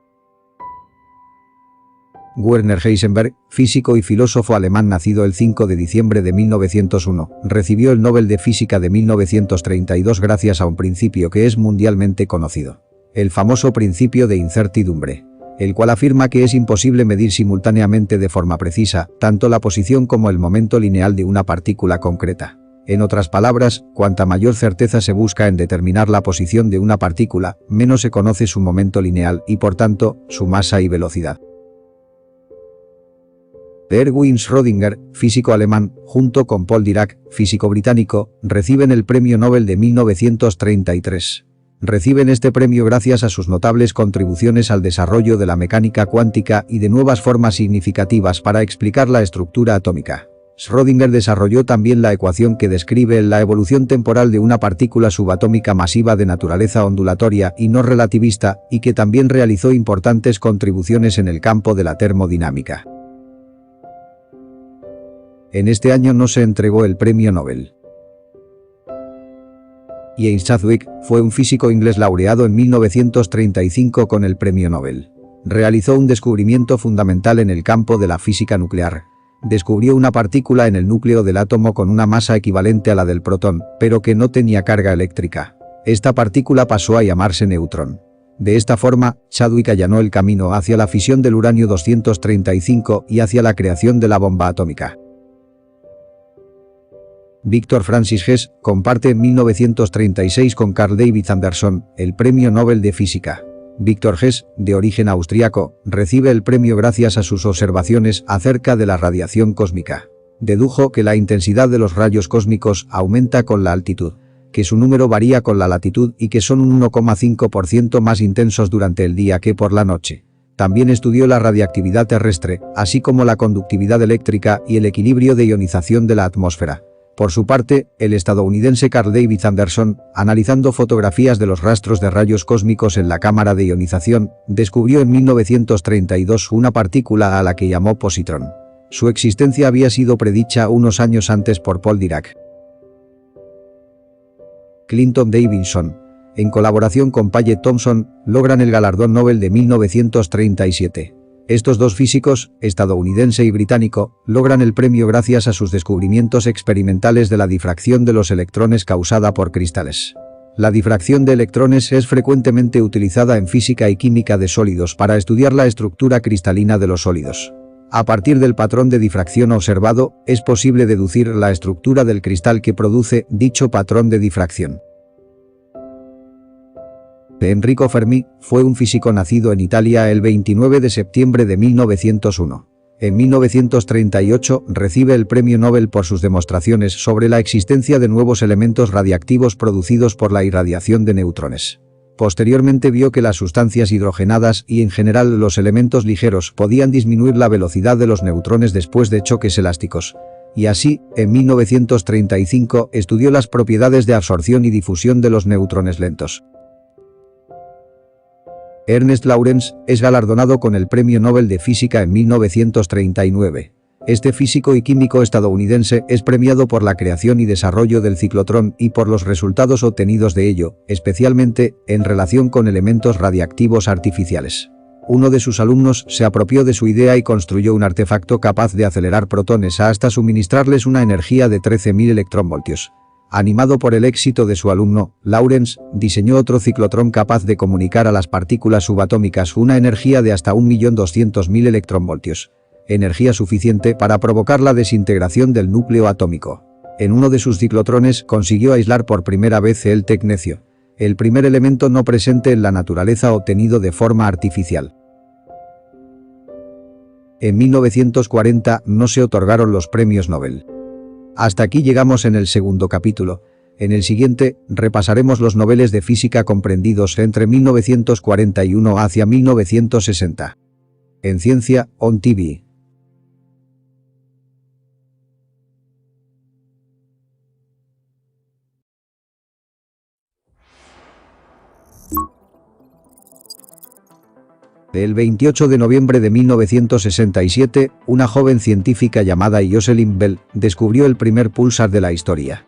C: Werner Heisenberg, físico y filósofo alemán nacido el 5 de diciembre de 1901, recibió el Nobel de Física de 1932 gracias a un principio que es mundialmente conocido: el famoso principio de incertidumbre, el cual afirma que es imposible medir simultáneamente de forma precisa tanto la posición como el momento lineal de una partícula concreta. En otras palabras, cuanta mayor certeza se busca en determinar la posición de una partícula, menos se conoce su momento lineal y por tanto, su masa y velocidad. Erwin Schrödinger, físico alemán, junto con Paul Dirac, físico británico, reciben el Premio Nobel de 1933. Reciben este premio gracias a sus notables contribuciones al desarrollo de la mecánica cuántica y de nuevas formas significativas para explicar la estructura atómica. Schrödinger desarrolló también la ecuación que describe la evolución temporal de una partícula subatómica masiva de naturaleza ondulatoria y no relativista, y que también realizó importantes contribuciones en el campo de la termodinámica. En este año no se entregó el premio Nobel. James Chadwick fue un físico inglés laureado en 1935 con el premio Nobel. Realizó un descubrimiento fundamental en el campo de la física nuclear. Descubrió una partícula en el núcleo del átomo con una masa equivalente a la del protón, pero que no tenía carga eléctrica. Esta partícula pasó a llamarse neutrón. De esta forma, Chadwick allanó el camino hacia la fisión del uranio 235 y hacia la creación de la bomba atómica. Victor Francis Hess comparte en 1936 con Carl David Anderson el Premio Nobel de Física. Victor Hess, de origen austriaco, recibe el premio gracias a sus observaciones acerca de la radiación cósmica. Dedujo que la intensidad de los rayos cósmicos aumenta con la altitud, que su número varía con la latitud y que son un 1,5% más intensos durante el día que por la noche. También estudió la radiactividad terrestre, así como la conductividad eléctrica y el equilibrio de ionización de la atmósfera. Por su parte, el estadounidense Carl David Anderson, analizando fotografías de los rastros de rayos cósmicos en la cámara de ionización, descubrió en 1932 una partícula a la que llamó positrón. Su existencia había sido predicha unos años antes por Paul Dirac. Clinton Davidson, en colaboraón con Paget Thompson, logran el galardón Nobel de 1937. Estos dos físicos, estadounidense y británico, logran el premio gracias a sus descubrimientos experimentales de la difracción de los electrones causada por cristales. La difracción de electrones es frecuentemente utilizada en física y química de sólidos para estudiar la estructura cristalina de los sólidos. A partir del patrón de difracción observado, es posible deducir la estructura del cristal que produce dicho patrón de difracción. Enrico Fermi fue un físico nacido en Italia el 29 de septiembre de 1901. En 1938 recibe el premio Nobel por sus demostraciones sobre la existencia de nuevos elementos radiactivos producidos por la irradiación de neutrones. Posteriormente vio que las sustancias hidrogenadas y en general los elementos ligeros podían disminuir la velocidad de los neutrones después de choques elásticos. Y así, en 1935 estudió las propiedades de absorción y difusión de los neutrones lentos. Ernest Lawrence es galardonado con el Premio Nobel de Física en 1939. Este físico y químico estadounidense es premiado por la creación y desarrollo del ciclotrón y por los resultados obtenidos de ello, especialmente en relación con elementos radiactivos artificiales. Uno de sus alumnos se apropió de su idea y construyó un artefacto capaz de acelerar protones hasta suministrarles una energía de 13.000 electronvoltios. Animado por el éxito de su alumno, Lawrence diseñó otro ciclotrón capaz de comunicar a las partículas subatómicas una energía de hasta 1.200.000 electronvoltios. Energía suficiente para provocar la desintegración del núcleo atómico. En uno de sus ciclotrones consiguió aislar por primera vez el tecnecio, el primer elemento no presente en la naturaleza obtenido de forma artificial. En 1940 no se otorgaron los premios Nobel. Hasta aquí llegamos en el segundo capítulo. En el siguiente, repasaremos los Nobeles de Física comprendidos entre 1941 hacia 1960. En Ciencia On TV. El 28 de noviembre de 1967, una joven científica llamada Jocelyn Bell descubrió el primer púlsar de la historia.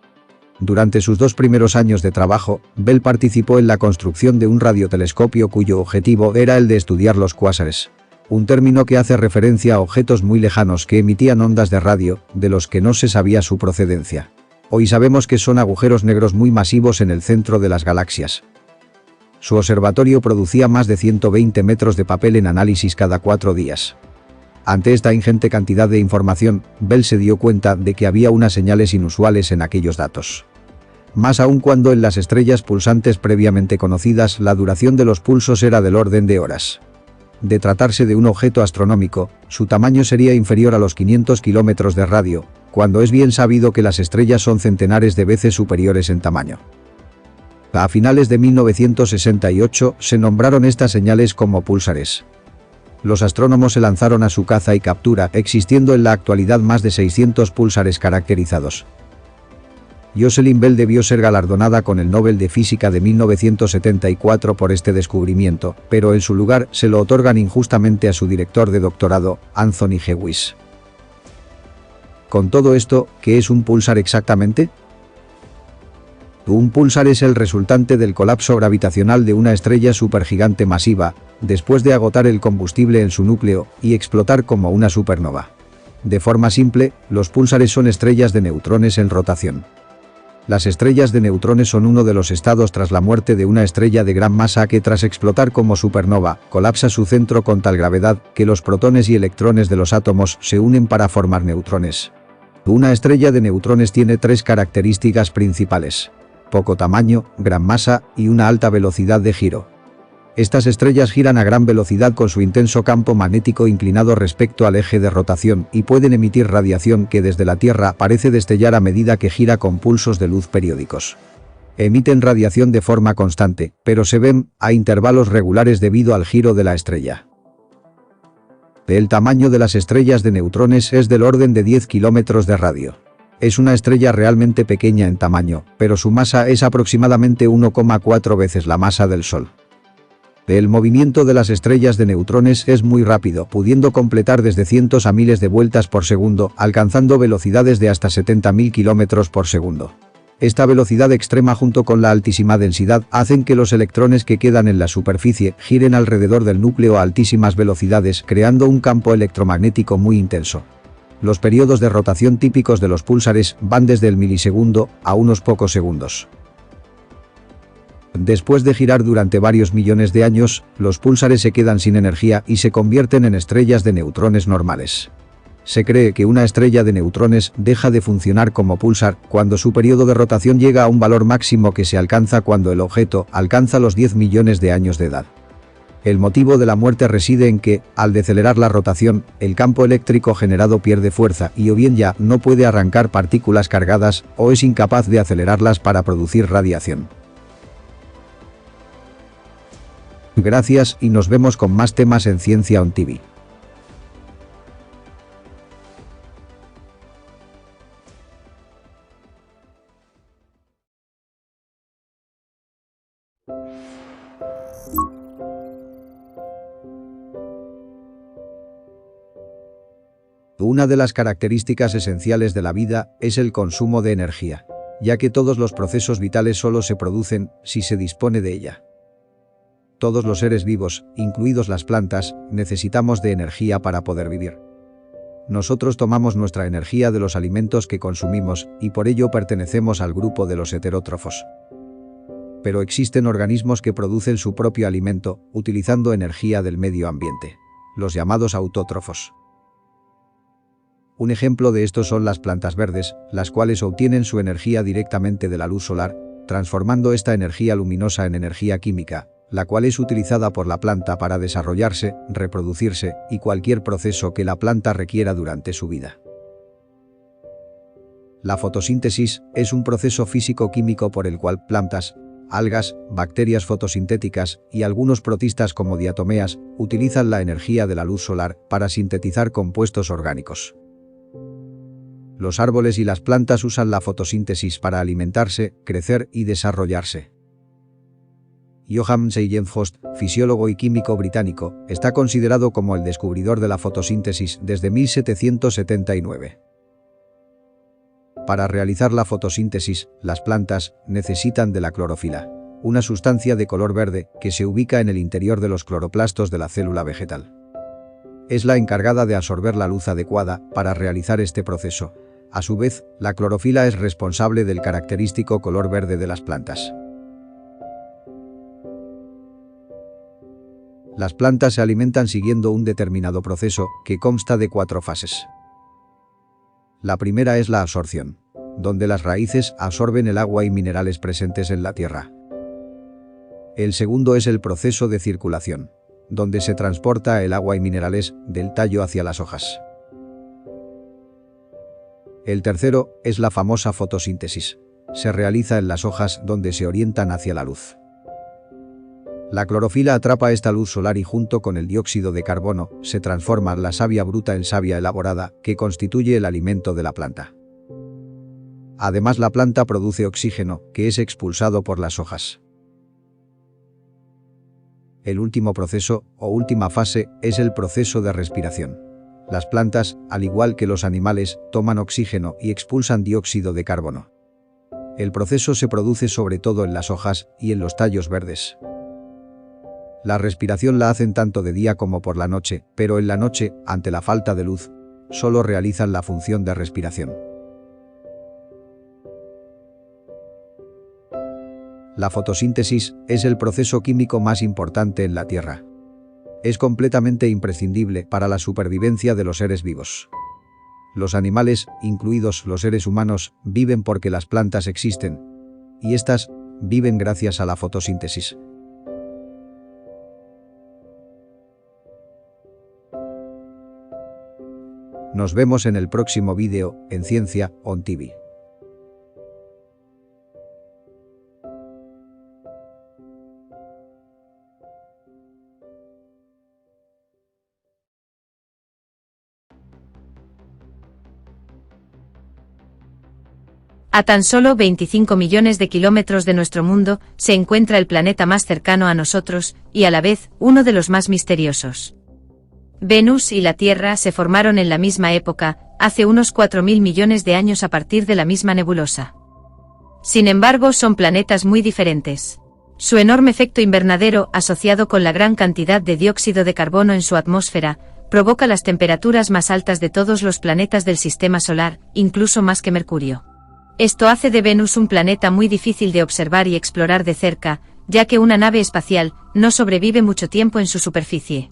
C: Durante sus 2 primeros años de trabajo, Bell participó en la construcción de un radiotelescopio cuyo objetivo era el de estudiar los cuásares, un término que hace referencia a objetos muy lejanos que emitían ondas de radio, de los que no se sabía su procedencia. Hoy sabemos que son agujeros negros muy masivos en el centro de las galaxias. Su observatorio producía más de 120 metros de papel en análisis cada 4 días. Ante esta ingente cantidad de información, Bell se dio cuenta de que había unas señales inusuales en aquellos datos. Más aún cuando en las estrellas pulsantes previamente conocidas la duración de los pulsos era del orden de horas. De tratarse de un objeto astronómico, su tamaño sería inferior a los 500 kilómetros de radio, cuando es bien sabido que las estrellas son centenares de veces superiores en tamaño. A finales de 1968 se nombraron estas señales como púlsares. Los astrónomos se lanzaron a su caza y captura, existiendo en la actualidad más de 600 púlsares caracterizados. Jocelyn Bell debió ser galardonada con el Nobel de Física de 1974 por este descubrimiento, pero en su lugar se lo otorgan injustamente a su director de doctorado, Anthony Hewitt. Con todo esto, ¿qué es un púlsar exactamente? Un púlsar es el resultante del colapso gravitacional de una estrella supergigante masiva, después de agotar el combustible en su núcleo y explotar como una supernova. De forma simple, los púlsares son estrellas de neutrones en rotación. Las estrellas de neutrones son uno de los estados tras la muerte de una estrella de gran masa que tras explotar como supernova, colapsa su centro con tal gravedad que los protones y electrones de los átomos se unen para formar neutrones. Una estrella de neutrones tiene 3 características principales: poco tamaño, gran masa y una alta velocidad de giro. Estas estrellas giran a gran velocidad con su intenso campo magnético inclinado respecto al eje de rotación y pueden emitir radiación que desde la Tierra parece destellar a medida que gira con pulsos de luz periódicos. Emiten radiación de forma constante, pero se ven a intervalos regulares debido al giro de la estrella. El tamaño de las estrellas de neutrones es del orden de 10 kilómetros de radio. Es una estrella realmente pequeña en tamaño, pero su masa es aproximadamente 1,4 veces la masa del Sol. El movimiento de las estrellas de neutrones es muy rápido, pudiendo completar desde cientos a miles de vueltas por segundo, alcanzando velocidades de hasta 70.000 kilómetros por segundo. Esta velocidad extrema junto con la altísima densidad hacen que los electrones que quedan en la superficie giren alrededor del núcleo a altísimas velocidades, creando un campo electromagnético muy intenso. Los periodos de rotación típicos de los púlsares van desde el milisegundo a unos pocos segundos. Después de girar durante varios millones de años, los púlsares se quedan sin energía y se convierten en estrellas de neutrones normales. Se cree que una estrella de neutrones deja de funcionar como púlsar cuando su periodo de rotación llega a un valor máximo que se alcanza cuando el objeto alcanza los 10 millones de años de edad. El motivo de la muerte reside en que, al decelerar la rotación, el campo eléctrico generado pierde fuerza y o bien ya no puede arrancar partículas cargadas o es incapaz de acelerarlas para producir radiación. Gracias y nos vemos con más temas en Ciencia On TV. Una de las características esenciales de la vida es el consumo de energía, ya que todos los procesos vitales solo se producen si se dispone de ella. Todos los seres vivos, incluidos las plantas, necesitamos de energía para poder vivir. Nosotros tomamos nuestra energía de los alimentos que consumimos y por ello pertenecemos al grupo de los heterótrofos. Pero existen organismos que producen su propio alimento utilizando energía del medio ambiente, los llamados autótrofos. Un ejemplo de estos son las plantas verdes, las cuales obtienen su energía directamente de la luz solar, transformando esta energía luminosa en energía química, la cual es utilizada por la planta para desarrollarse, reproducirse y cualquier proceso que la planta requiera durante su vida. La fotosíntesis es un proceso físico-químico por el cual plantas, algas, bacterias fotosintéticas y algunos protistas como diatomeas utilizan la energía de la luz solar para sintetizar compuestos orgánicos. Los árboles y las plantas usan la fotosíntesis para alimentarse, crecer y desarrollarse. Johann Seygenhost, fisiólogo y químico británico, está considerado como el descubridor de la fotosíntesis desde 1779. Para realizar la fotosíntesis, las plantas necesitan de la clorofila, una sustancia de color verde que se ubica en el interior de los cloroplastos de la célula vegetal. Es la encargada de absorber la luz adecuada para realizar este proceso. A su vez, la clorofila es responsable del característico color verde de las plantas. Las plantas se alimentan siguiendo un determinado proceso que consta de 4 fases. La primera es la absorción, donde las raíces absorben el agua y minerales presentes en la tierra. El segundo es el proceso de circulación, donde se transporta el agua y minerales del tallo hacia las hojas. El tercero es la famosa fotosíntesis. Se realiza en las hojas donde se orientan hacia la luz. La clorofila atrapa esta luz solar y junto con el dióxido de carbono se transforma la savia bruta en savia elaborada, que constituye el alimento de la planta. Además, la planta produce oxígeno, que es expulsado por las hojas. El último proceso, o última fase, es el proceso de respiración. Las plantas, al igual que los animales, toman oxígeno y expulsan dióxido de carbono. El proceso se produce sobre todo en las hojas y en los tallos verdes. La respiración la hacen tanto de día como por la noche, pero en la noche, ante la falta de luz, solo realizan la función de respiración. La fotosíntesis es el proceso químico más importante en la Tierra. Es completamente imprescindible para la supervivencia de los seres vivos. Los animales, incluidos los seres humanos, viven porque las plantas existen, y estas viven gracias a la fotosíntesis. Nos vemos en el próximo vídeo, en Ciencia On TV.
D: A tan solo 25 millones de kilómetros de nuestro mundo se encuentra el planeta más cercano a nosotros, y a la vez, uno de los más misteriosos. Venus y la Tierra se formaron en la misma época, hace unos 4.000 millones de años a partir de la misma nebulosa. Sin embargo, son planetas muy diferentes. Su enorme efecto invernadero, asociado con la gran cantidad de dióxido de carbono en su atmósfera, provoca las temperaturas más altas de todos los planetas del Sistema Solar, incluso más que Mercurio. Esto hace de Venus un planeta muy difícil de observar y explorar de cerca, ya que una nave espacial no sobrevive mucho tiempo en su superficie.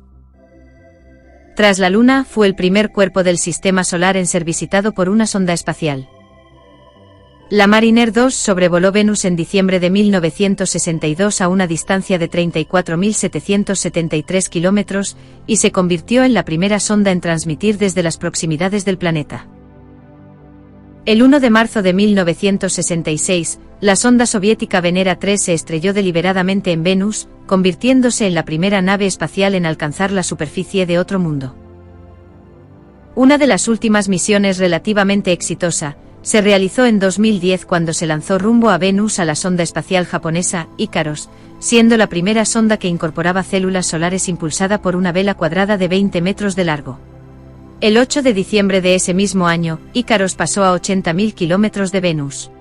D: Tras la Luna, fue el primer cuerpo del Sistema Solar en ser visitado por una sonda espacial. La Mariner 2 sobrevoló Venus en diciembre de 1962 a una distancia de 34.773 kilómetros y se convirtió en la primera sonda en transmitir desde las proximidades del planeta. El 1 de marzo de 1966, la sonda soviética Venera 3 se estrelló deliberadamente en Venus, convirtiéndose en la primera nave espacial en alcanzar la superficie de otro mundo. Una de las últimas misiones relativamente exitosa se realizó en 2010 cuando se lanzó rumbo a Venus a la sonda espacial japonesa Icaros, siendo la primera sonda que incorporaba células solares impulsada por una vela cuadrada de 20 metros de largo. El 8 de diciembre de ese mismo año, Icaros pasó a 80.000 kilómetros de Venus.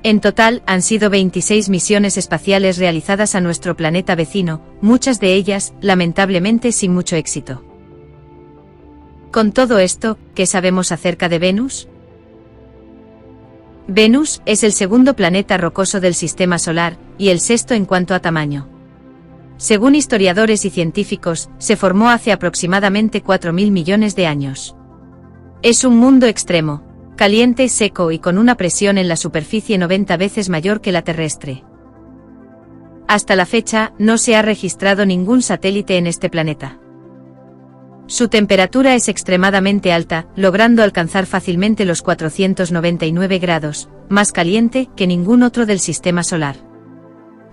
D: En total, han sido 26 misiones espaciales realizadas a nuestro planeta vecino, muchas de ellas, lamentablemente, sin mucho éxito. Con todo esto, ¿qué sabemos acerca de Venus? Venus es el segundo planeta rocoso del Sistema Solar, y el sexto en cuanto a tamaño. Según historiadores y científicos, se formó hace aproximadamente 4.000 millones de años. Es un mundo extremo, caliente, seco y con una presión en la superficie 90 veces mayor que la terrestre. Hasta la fecha, no se ha registrado ningún satélite en este planeta. Su temperatura es extremadamente alta, logrando alcanzar fácilmente los 499 grados, más caliente que ningún otro del Sistema Solar.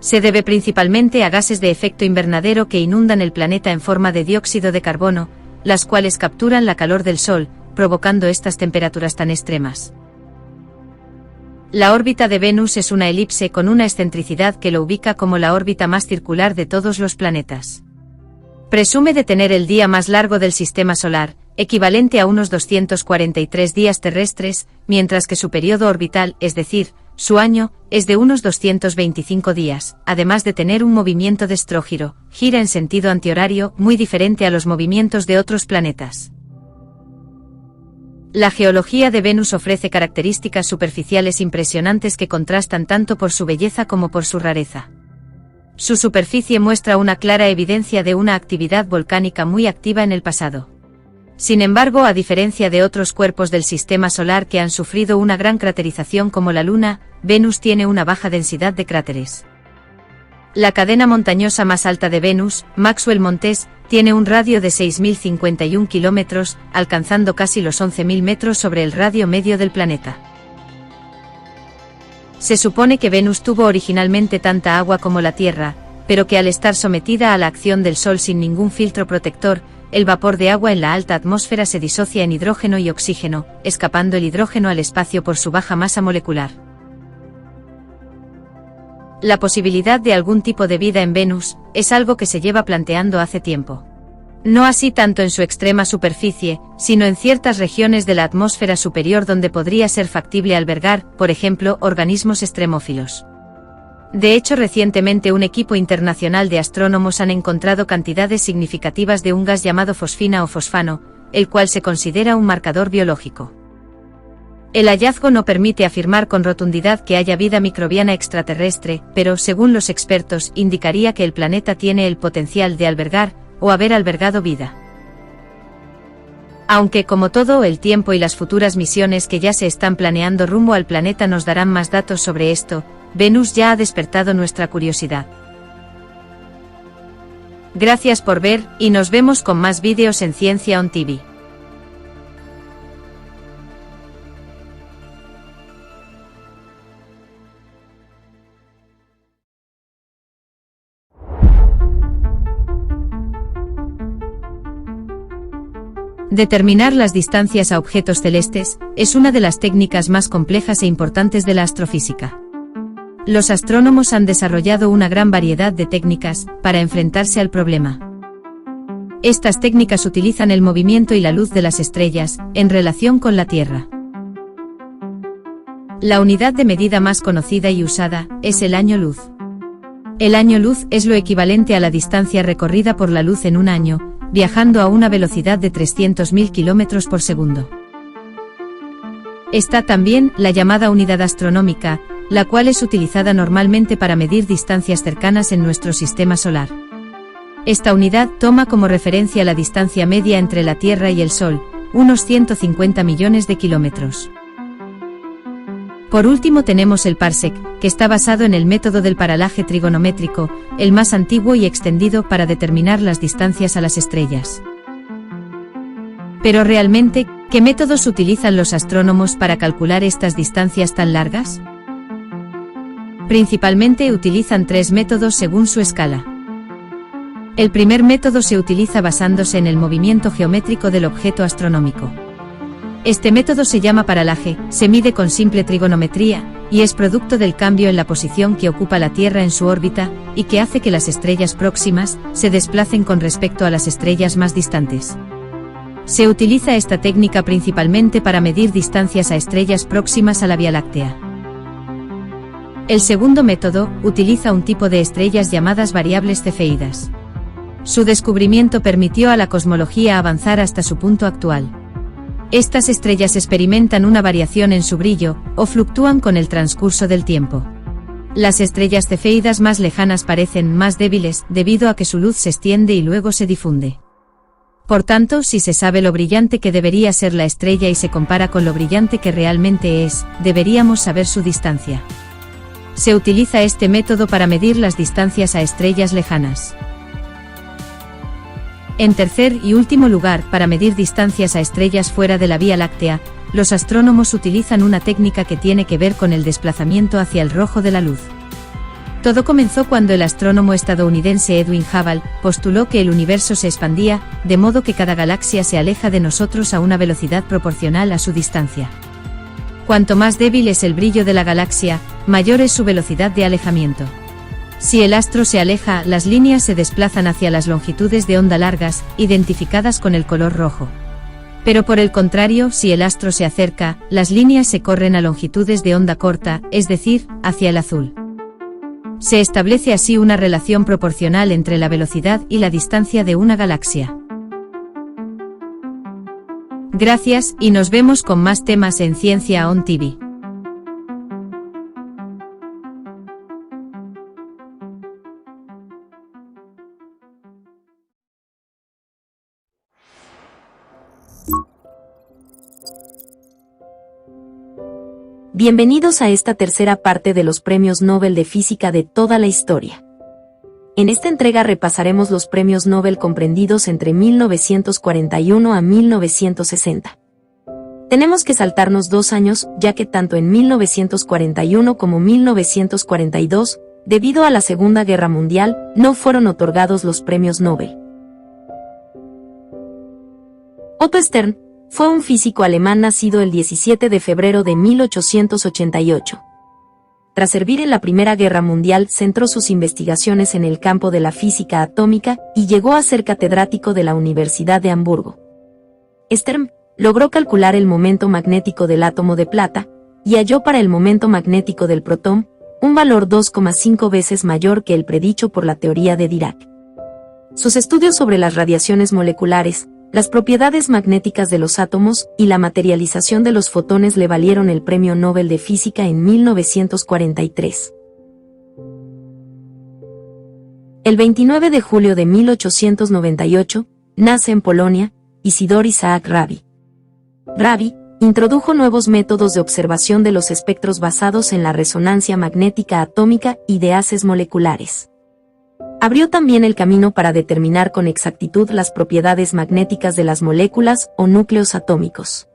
D: Se debe principalmente a gases de efecto invernadero que inundan el planeta en forma de dióxido de carbono, las cuales capturan la calor del Sol, provocando estas temperaturas tan extremas. La órbita de Venus es una elipse con una excentricidad que lo ubica como la órbita más circular de todos los planetas. Presume de tener el día más largo del sistema solar, equivalente a unos 243 días terrestres, mientras que su periodo orbital, es decir, su año, es de unos 225 días, además de tener un movimiento de estrógiro, gira en sentido antihorario, muy diferente a los movimientos de otros planetas. La geología de Venus ofrece características superficiales impresionantes que contrastan tanto por su belleza como por su rareza. Su superficie muestra una clara evidencia de una actividad volcánica muy activa en el pasado. Sin embargo, a diferencia de otros cuerpos del sistema solar que han sufrido una gran craterización como la Luna, Venus tiene una baja densidad de cráteres. La cadena montañosa más alta de Venus, Maxwell Montes, tiene un radio de 6.051 kilómetros, alcanzando casi los 11.000 metros sobre el radio medio del planeta. Se supone que Venus tuvo originalmente tanta agua como la Tierra, pero que al estar sometida a la acción del Sol sin ningún filtro protector, el vapor de agua en la alta atmósfera se disocia en hidrógeno y oxígeno, escapando el hidrógeno al espacio por su baja masa molecular. La posibilidad de algún tipo de vida en Venus es algo que se lleva planteando hace tiempo. No así tanto en su extrema superficie, sino en ciertas regiones de la atmósfera superior donde podría ser factible albergar, por ejemplo, organismos extremófilos. De hecho, recientemente un equipo internacional de astrónomos han encontrado cantidades significativas de un gas llamado fosfina o fosfano, el cual se considera un marcador biológico. El hallazgo no permite afirmar con rotundidad que haya vida microbiana extraterrestre, pero, según los expertos, indicaría que el planeta tiene el potencial de albergar, o haber albergado vida. Aunque, como todo, el tiempo y las futuras misiones que ya se están planeando rumbo al planeta nos darán más datos sobre esto, Venus ya ha despertado nuestra curiosidad. Gracias por ver, y nos vemos con más vídeos en Ciencia On TV. Determinar las distancias a objetos celestes es una de las técnicas más complejas e importantes de la astrofísica. Los astrónomos han desarrollado una gran variedad de técnicas para enfrentarse al problema. Estas técnicas utilizan el movimiento y la luz de las estrellas en relación con la Tierra. La unidad de medida más conocida y usada es el año luz. El año luz es lo equivalente a la distancia recorrida por la luz en un año, viajando a una velocidad de 300.000 km por segundo. Está también la llamada unidad astronómica, la cual es utilizada normalmente para medir distancias cercanas en nuestro sistema solar. Esta unidad toma como referencia la distancia media entre la Tierra y el Sol, unos 150 millones de kilómetros. Por último tenemos el parsec, que está basado en el método del paralaje trigonométrico, el más antiguo y extendido para determinar las distancias a las estrellas. Pero realmente, ¿qué métodos utilizan los astrónomos para calcular estas distancias tan largas? Principalmente utilizan tres métodos según su escala. El primer método se utiliza basándose en el movimiento geométrico del objeto astronómico. Este método se llama paralaje, se mide con simple trigonometría, y es producto del cambio en la posición que ocupa la Tierra en su órbita, y que hace que las estrellas próximas se desplacen con respecto a las estrellas más distantes. Se utiliza esta técnica principalmente para medir distancias a estrellas próximas a la Vía Láctea. El segundo método utiliza un tipo de estrellas llamadas variables cefeidas. Su descubrimiento permitió a la cosmología avanzar hasta su punto actual. Estas estrellas experimentan una variación en su brillo, o fluctúan con el transcurso del tiempo. Las estrellas cefeidas más lejanas parecen más débiles, debido a que su luz se extiende y luego se difunde. Por tanto, si se sabe lo brillante que debería ser la estrella y se compara con lo brillante que realmente es, deberíamos saber su distancia. Se utiliza este método para medir las distancias a estrellas lejanas. En tercer y último lugar, para medir distancias a estrellas fuera de la Vía Láctea, los astrónomos utilizan una técnica que tiene que ver con el desplazamiento hacia el rojo de la luz. Todo comenzó cuando el astrónomo estadounidense Edwin Hubble postuló que el universo se expandía, de modo que cada galaxia se aleja de nosotros a una velocidad proporcional a su distancia. Cuanto más débil es el brillo de la galaxia, mayor es su velocidad de alejamiento. Si el astro se aleja, las líneas se desplazan hacia las longitudes de onda largas, identificadas con el color rojo. Pero por el contrario, si el astro se acerca, las líneas se corren a longitudes de onda corta, es decir, hacia el azul. Se establece así una relación proporcional entre la velocidad y la distancia de una galaxia. Gracias, y nos vemos con más temas en Ciencia On TV.
E: Bienvenidos a esta tercera parte de los premios Nobel de Física de toda la historia. En esta entrega repasaremos los premios Nobel comprendidos entre 1941 a 1960. Tenemos que saltarnos 2 años, ya que tanto en 1941 como 1942, debido a la Segunda Guerra Mundial, no fueron otorgados los premios Nobel. Otto Stern fue un físico alemán nacido el 17 de febrero de 1888. Tras servir en la Primera Guerra Mundial, centró sus investigaciones en el campo de la física atómica y llegó a ser catedrático de la Universidad de Hamburgo. Stern logró calcular el momento magnético del átomo de plata y halló para el momento magnético del protón un valor 2,5 veces mayor que el predicho por la teoría de Dirac. Sus estudios sobre las radiaciones moleculares, las propiedades magnéticas de los átomos y la materialización de los fotones le valieron el Premio Nobel de Física en 1943. El 29 de julio de 1898, nace en Polonia, Isidor Isaac Rabi. Rabi introdujo nuevos métodos de observación de los espectros basados en la resonancia magnética atómica y de haces moleculares. Abrió también el camino para determinar con exactitud las propiedades magnéticas de las moléculas o núcleos atómicos.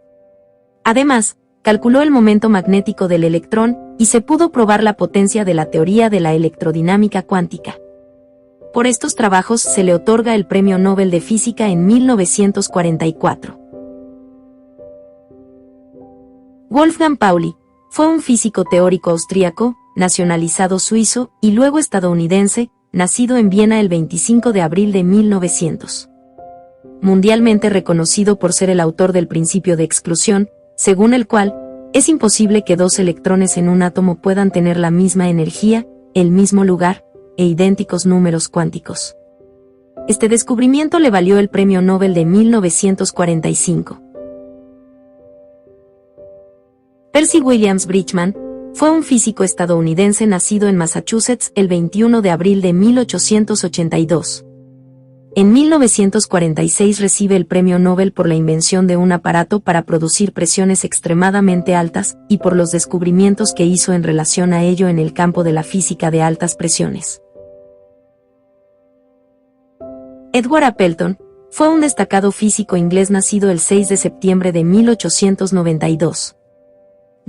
E: Además, calculó el momento magnético del electrón y se pudo probar la potencia de la teoría de la electrodinámica cuántica. Por estos trabajos se le otorga el Premio Nobel de Física en 1944. Wolfgang Pauli fue un físico teórico austríaco, nacionalizado suizo y luego estadounidense, nacido en Viena el 25 de abril de 1900. Mundialmente reconocido por ser el autor del principio de exclusión, según el cual, es imposible que 2 electrones en un átomo puedan tener la misma energía, el mismo lugar, e idénticos números cuánticos. Este descubrimiento le valió el Premio Nobel de 1945. Percy Williams Bridgman fue un físico estadounidense nacido en Massachusetts el 21 de abril de 1882. En 1946 recibe el Premio Nobel por la invención de un aparato para producir presiones extremadamente altas y por los descubrimientos que hizo en relación a ello en el campo de la física de altas presiones. Edward Appleton fue un destacado físico inglés nacido el 6 de septiembre de 1892.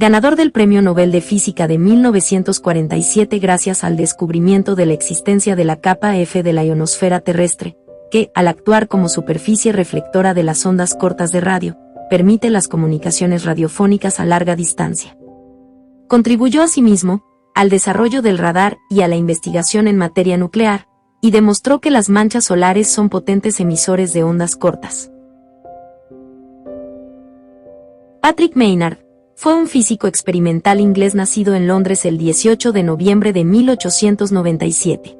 E: Ganador del Premio Nobel de Física de 1947 gracias al descubrimiento de la existencia de la capa F de la ionosfera terrestre, que, al actuar como superficie reflectora de las ondas cortas de radio, permite las comunicaciones radiofónicas a larga distancia. Contribuyó asimismo al desarrollo del radar y a la investigación en materia nuclear, y demostró que las manchas solares son potentes emisores de ondas cortas. Patrick Maynard fue un físico experimental inglés nacido en Londres el 18 de noviembre de 1897.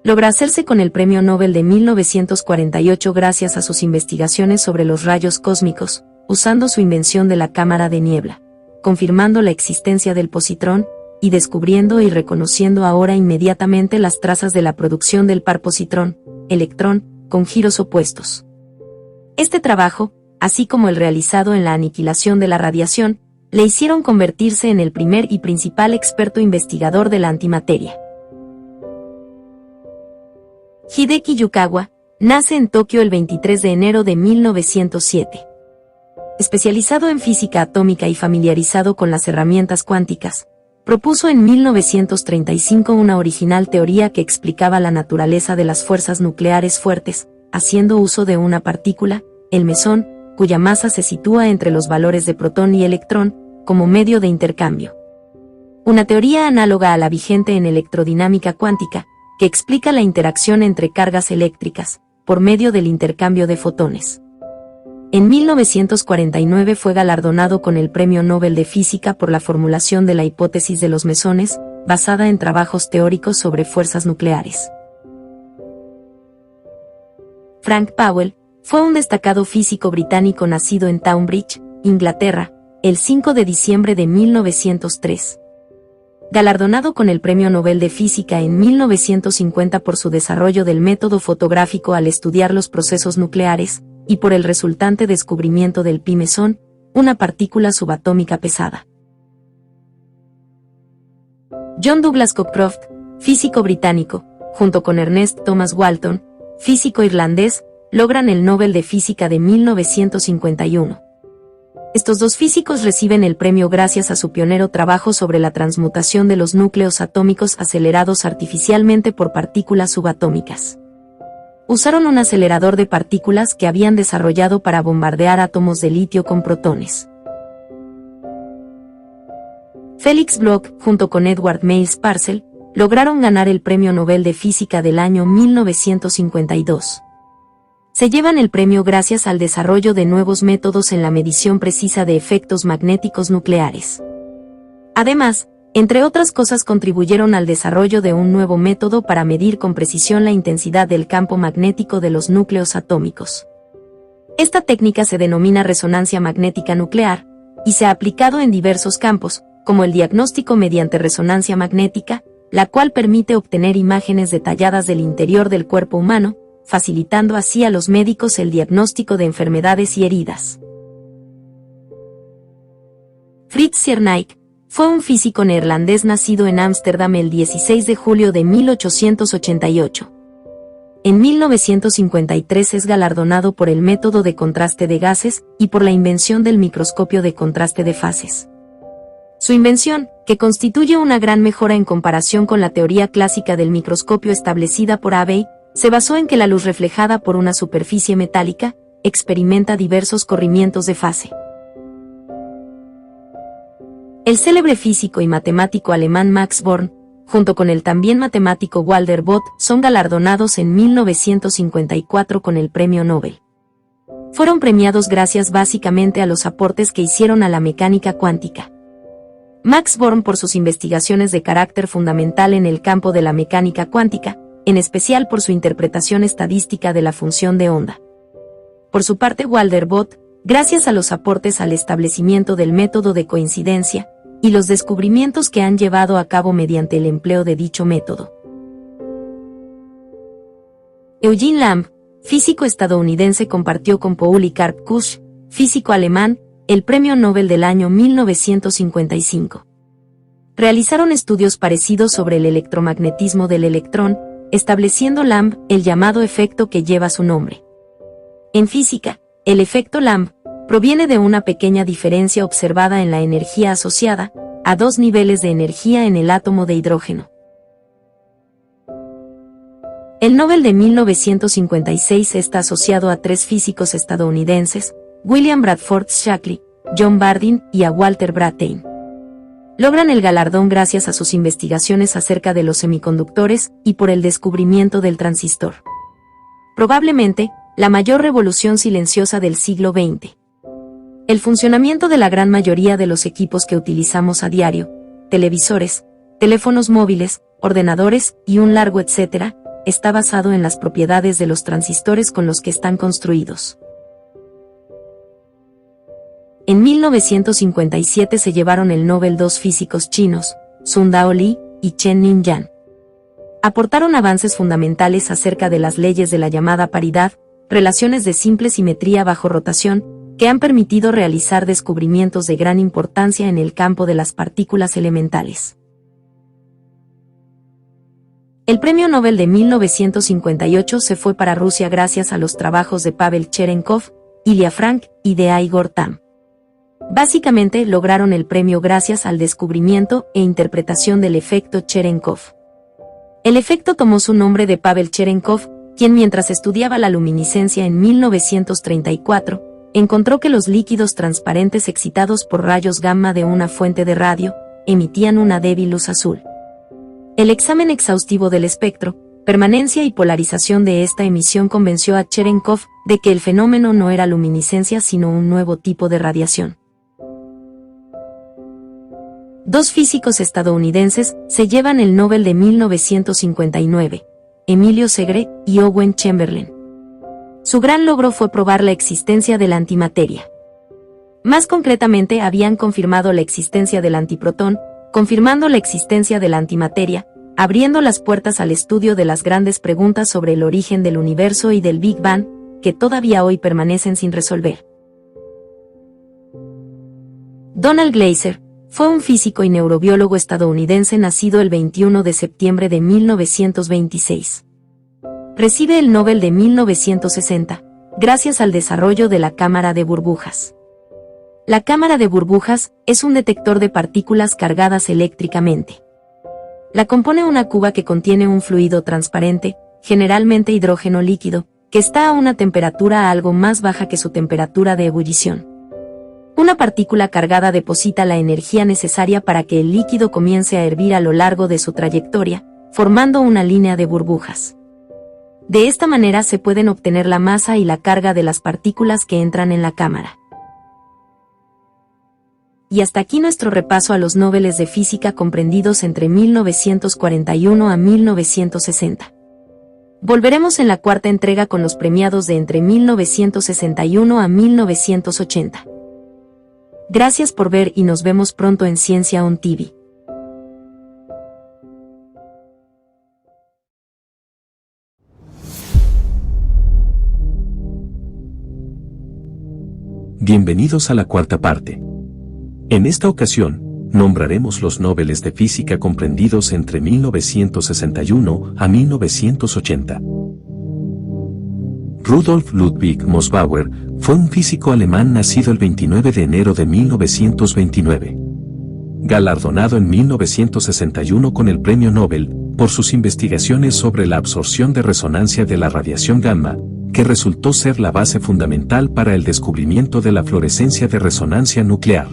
E: Logra hacerse con el Premio Nobel de 1948 gracias a sus investigaciones sobre los rayos cósmicos, usando su invención de la cámara de niebla, confirmando la existencia del positrón, y descubriendo y reconociendo ahora inmediatamente las trazas de la producción del par positrón-electrón, con giros opuestos. Este trabajo, así como el realizado en la aniquilación de la radiación, le hicieron convertirse en el primer y principal experto investigador de la antimateria. Hideki Yukawa nace en Tokio el 23 de enero de 1907. Especializado en física atómica y familiarizado con las herramientas cuánticas, propuso en 1935 una original teoría que explicaba la naturaleza de las fuerzas nucleares fuertes, haciendo uso de una partícula, el mesón, cuya masa se sitúa entre los valores de protón y electrón, como medio de intercambio. Una teoría análoga a la vigente en electrodinámica cuántica, que explica la interacción entre cargas eléctricas, por medio del intercambio de fotones. En 1949 fue galardonado con el Premio Nobel de Física por la formulación de la hipótesis de los mesones, basada en trabajos teóricos sobre fuerzas nucleares. Frank Powell fue un destacado físico británico nacido en Tonbridge, Inglaterra, el 5 de diciembre de 1903. Galardonado con el Premio Nobel de Física en 1950 por su desarrollo del método fotográfico al estudiar los procesos nucleares, y por el resultante descubrimiento del pi-mesón, una partícula subatómica pesada. John Douglas Cockcroft, físico británico, junto con Ernest Thomas Walton, físico irlandés, logran el Nobel de Física de 1951. Estos dos físicos reciben el premio gracias a su pionero trabajo sobre la transmutación de los núcleos atómicos acelerados artificialmente por partículas subatómicas. Usaron un acelerador de partículas que habían desarrollado para bombardear átomos de litio con protones. Felix Bloch, junto con Edward Miles Purcell, lograron ganar el Premio Nobel de Física del año 1952. Se llevan el premio gracias al desarrollo de nuevos métodos en la medición precisa de efectos magnéticos nucleares. Además, entre otras cosas, contribuyeron al desarrollo de un nuevo método para medir con precisión la intensidad del campo magnético de los núcleos atómicos. Esta técnica se denomina resonancia magnética nuclear, y se ha aplicado en diversos campos, como el diagnóstico mediante resonancia magnética, la cual permite obtener imágenes detalladas del interior del cuerpo humano, facilitando así a los médicos el diagnóstico de enfermedades y heridas. Frits Cernijk fue un físico neerlandés nacido en Ámsterdam el 16 de julio de 1888. En 1953 es galardonado por el método de contraste de gases y por la invención del microscopio de contraste de fases. Su invención, que constituye una gran mejora en comparación con la teoría clásica del microscopio establecida por Abbe, se basó en que la luz reflejada por una superficie metálica experimenta diversos corrimientos de fase. El célebre físico y matemático alemán Max Born, junto con el también matemático Walter Bott, son galardonados en 1954 con el Premio Nobel. Fueron premiados gracias básicamente a los aportes que hicieron a la mecánica cuántica. Max Born por sus investigaciones de carácter fundamental en el campo de la mecánica cuántica, en especial por su interpretación estadística de la función de onda. Por su parte, Walter Bott, gracias a los aportes al establecimiento del método de coincidencia, y los descubrimientos que han llevado a cabo mediante el empleo de dicho método. Eugene Lamb, físico estadounidense, compartió con Paul y Karl Kusch, físico alemán, el Premio Nobel del año 1955. Realizaron estudios parecidos sobre el electromagnetismo del electrón, estableciendo Lamb el llamado efecto que lleva su nombre. En física, el efecto Lamb proviene de una pequeña diferencia observada en la energía asociada a dos niveles de energía en el átomo de hidrógeno. El Nobel de 1956 está asociado a tres físicos estadounidenses, William Bradford Shockley, John Bardeen y a Walter Brattain. Logran el galardón gracias a sus investigaciones acerca de los semiconductores y por el descubrimiento del transistor. Probablemente, la mayor revolución silenciosa del siglo XX. El funcionamiento de la gran mayoría de los equipos que utilizamos a diario, televisores, teléfonos móviles, ordenadores y un largo etcétera, está basado en las propiedades de los transistores con los que están construidos. En 1957 se llevaron el Nobel dos físicos chinos, Sun-Dao Lee y Chen Ning-Yan. Aportaron avances fundamentales acerca de las leyes de la llamada paridad, relaciones de simple simetría bajo rotación, que han permitido realizar descubrimientos de gran importancia en el campo de las partículas elementales. El Premio Nobel de 1958 se fue para Rusia gracias a los trabajos de Pavel Cherenkov, Ilya Frank y de Igor Tamm. Básicamente lograron el premio gracias al descubrimiento e interpretación del efecto Cherenkov. El efecto tomó su nombre de Pavel Cherenkov, quien mientras estudiaba la luminiscencia en 1934, encontró que los líquidos transparentes excitados por rayos gamma de una fuente de radio emitían una débil luz azul. El examen exhaustivo del espectro, permanencia y polarización de esta emisión convenció a Cherenkov de que el fenómeno no era luminiscencia sino un nuevo tipo de radiación. Dos físicos estadounidenses se llevan el Nobel de 1959, Emilio Segre y Owen Chamberlain. Su gran logro fue probar la existencia de la antimateria. Más concretamente, habían confirmado la existencia del antiprotón, confirmando la existencia de la antimateria, abriendo las puertas al estudio de las grandes preguntas sobre el origen del universo y del Big Bang, que todavía hoy permanecen sin resolver. Donald Glaser fue un físico y neurobiólogo estadounidense nacido el 21 de septiembre de 1926. Recibe el Nobel de 1960, gracias al desarrollo de la cámara de burbujas. La cámara de burbujas es un detector de partículas cargadas eléctricamente. La compone una cuba que contiene un fluido transparente, generalmente hidrógeno líquido, que está a una temperatura algo más baja que su temperatura de ebullición. Una partícula cargada deposita la energía necesaria para que el líquido comience a hervir a lo largo de su trayectoria, formando una línea de burbujas. De esta manera se pueden obtener la masa y la carga de las partículas que entran en la cámara. Y hasta aquí nuestro repaso a los Nobeles de Física comprendidos entre 1941 a 1960. Volveremos en la cuarta entrega con los premiados de entre 1961 a 1980. Gracias por ver y nos vemos pronto en Ciencia On TV.
F: Bienvenidos a la cuarta parte. En esta ocasión, nombraremos los Nobeles de Física comprendidos entre 1961 a 1980. Rudolf Ludwig Mossbauer fue un físico alemán nacido el 29 de enero de 1929. Galardonado en 1961 con el Premio Nobel por sus investigaciones sobre la absorción de resonancia de la radiación gamma, que resultó ser la base fundamental para el descubrimiento de la fluorescencia de resonancia nuclear.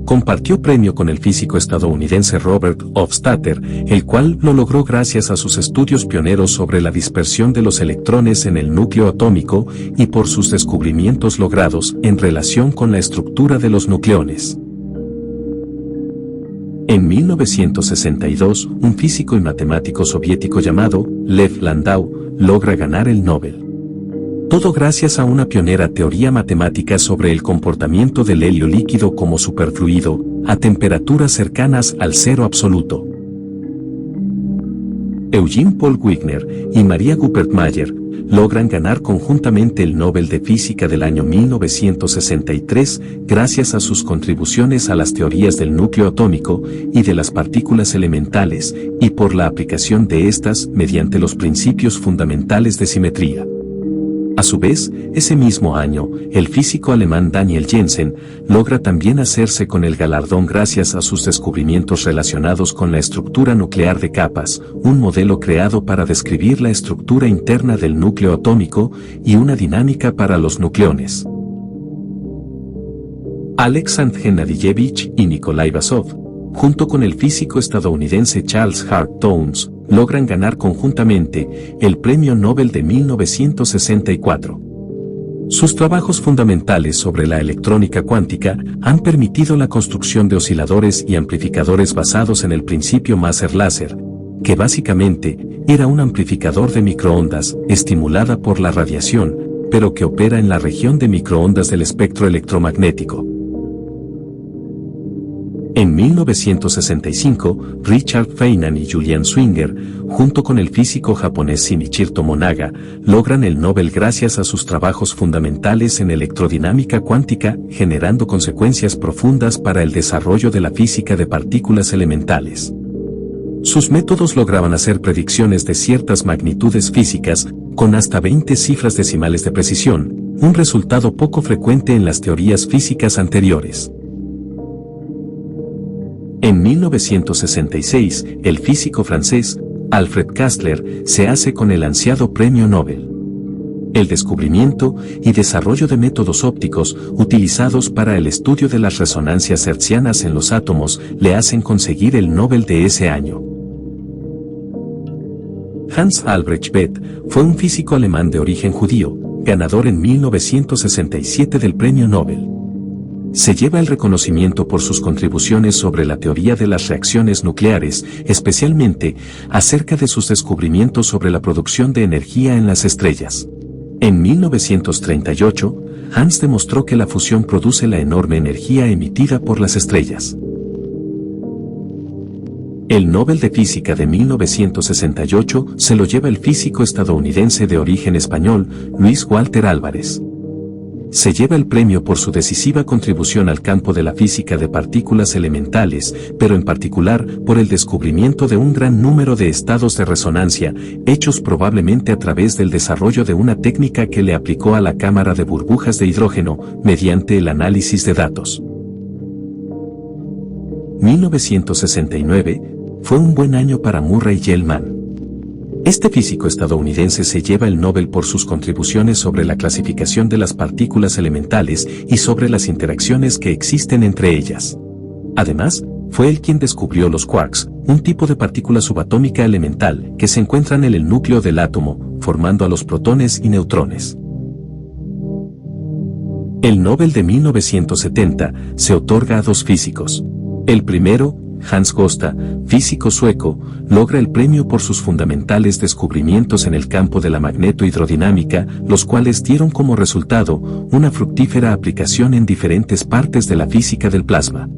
F: Compartió premio con el físico estadounidense Robert Hofstadter, el cual lo logró gracias a sus estudios pioneros sobre la dispersión de los electrones en el núcleo atómico y por sus descubrimientos logrados en relación con la estructura de los nucleones. En 1962, un físico y matemático soviético llamado Lev Landau logra ganar el Nobel. Todo gracias a una pionera teoría matemática sobre el comportamiento del helio líquido como superfluido, a temperaturas cercanas al cero absoluto. Eugene Paul Wigner y Maria Guppert-Mayer logran ganar conjuntamente el Nobel de Física del año 1963 gracias a sus contribuciones a las teorías del núcleo atómico y de las partículas elementales, y por la aplicación de estas mediante los principios fundamentales de simetría. A su vez, ese mismo año, el físico alemán Daniel Jensen logra también hacerse con el galardón gracias a sus descubrimientos relacionados con la estructura nuclear de capas, un modelo creado para describir la estructura interna del núcleo atómico y una dinámica para los nucleones. Aleksandr Gennadievich y Nikolai Basov, junto con el físico estadounidense Charles Hart Townes, logran ganar conjuntamente el Premio Nobel de 1964. Sus trabajos fundamentales sobre la electrónica cuántica han permitido la construcción de osciladores y amplificadores basados en el principio Maser-Láser, que básicamente era un amplificador de microondas estimulada por la radiación, pero que opera en la región de microondas del espectro electromagnético. En 1965, Richard Feynman y Julian Swinger, junto con el físico japonés Shinichiro Tomonaga, logran el Nobel gracias a sus trabajos fundamentales en electrodinámica cuántica, generando consecuencias profundas para el desarrollo de la física de partículas elementales. Sus métodos lograban hacer predicciones de ciertas magnitudes físicas, con hasta 20 cifras decimales de precisión, un resultado poco frecuente en las teorías físicas anteriores. En 1966, el físico francés, Alfred Kastler, se hace con el ansiado Premio Nobel. el descubrimiento y desarrollo de métodos ópticos utilizados para el estudio de las resonancias hertzianas en los átomos le hacen conseguir el Nobel de ese año. Hans Albrecht Bethe fue un físico alemán de origen judío, ganador en 1967 del Premio Nobel. Se lleva el reconocimiento por sus contribuciones sobre la teoría de las reacciones nucleares, especialmente acerca de sus descubrimientos sobre la producción de energía en las estrellas. En 1938, Hans demostró que la fusión produce la enorme energía emitida por las estrellas. El Nobel de Física de 1968 se lo lleva el físico estadounidense de origen español, Luis Walter Álvarez. Se lleva el premio por su decisiva contribución al campo de la física de partículas elementales, pero en particular por el descubrimiento de un gran número de estados de resonancia, hechos probablemente a través del desarrollo de una técnica que le aplicó a la cámara de burbujas de hidrógeno, mediante el análisis de datos. 1969 fue un buen año para Murray Gell-Mann. Este físico estadounidense se lleva el Nobel por sus contribuciones sobre la clasificación de las partículas elementales y sobre las interacciones que existen entre ellas. Además, fue él quien descubrió los quarks, un tipo de partícula subatómica elemental que se encuentran en el núcleo del átomo, formando a los protones y neutrones. El Nobel de 1970 se otorga a dos físicos. El primero, Hans Gosta, físico sueco, logra el premio por sus fundamentales descubrimientos en el campo de la magnetohidrodinámica, los cuales dieron como resultado una fructífera aplicación en diferentes partes de la física del plasma.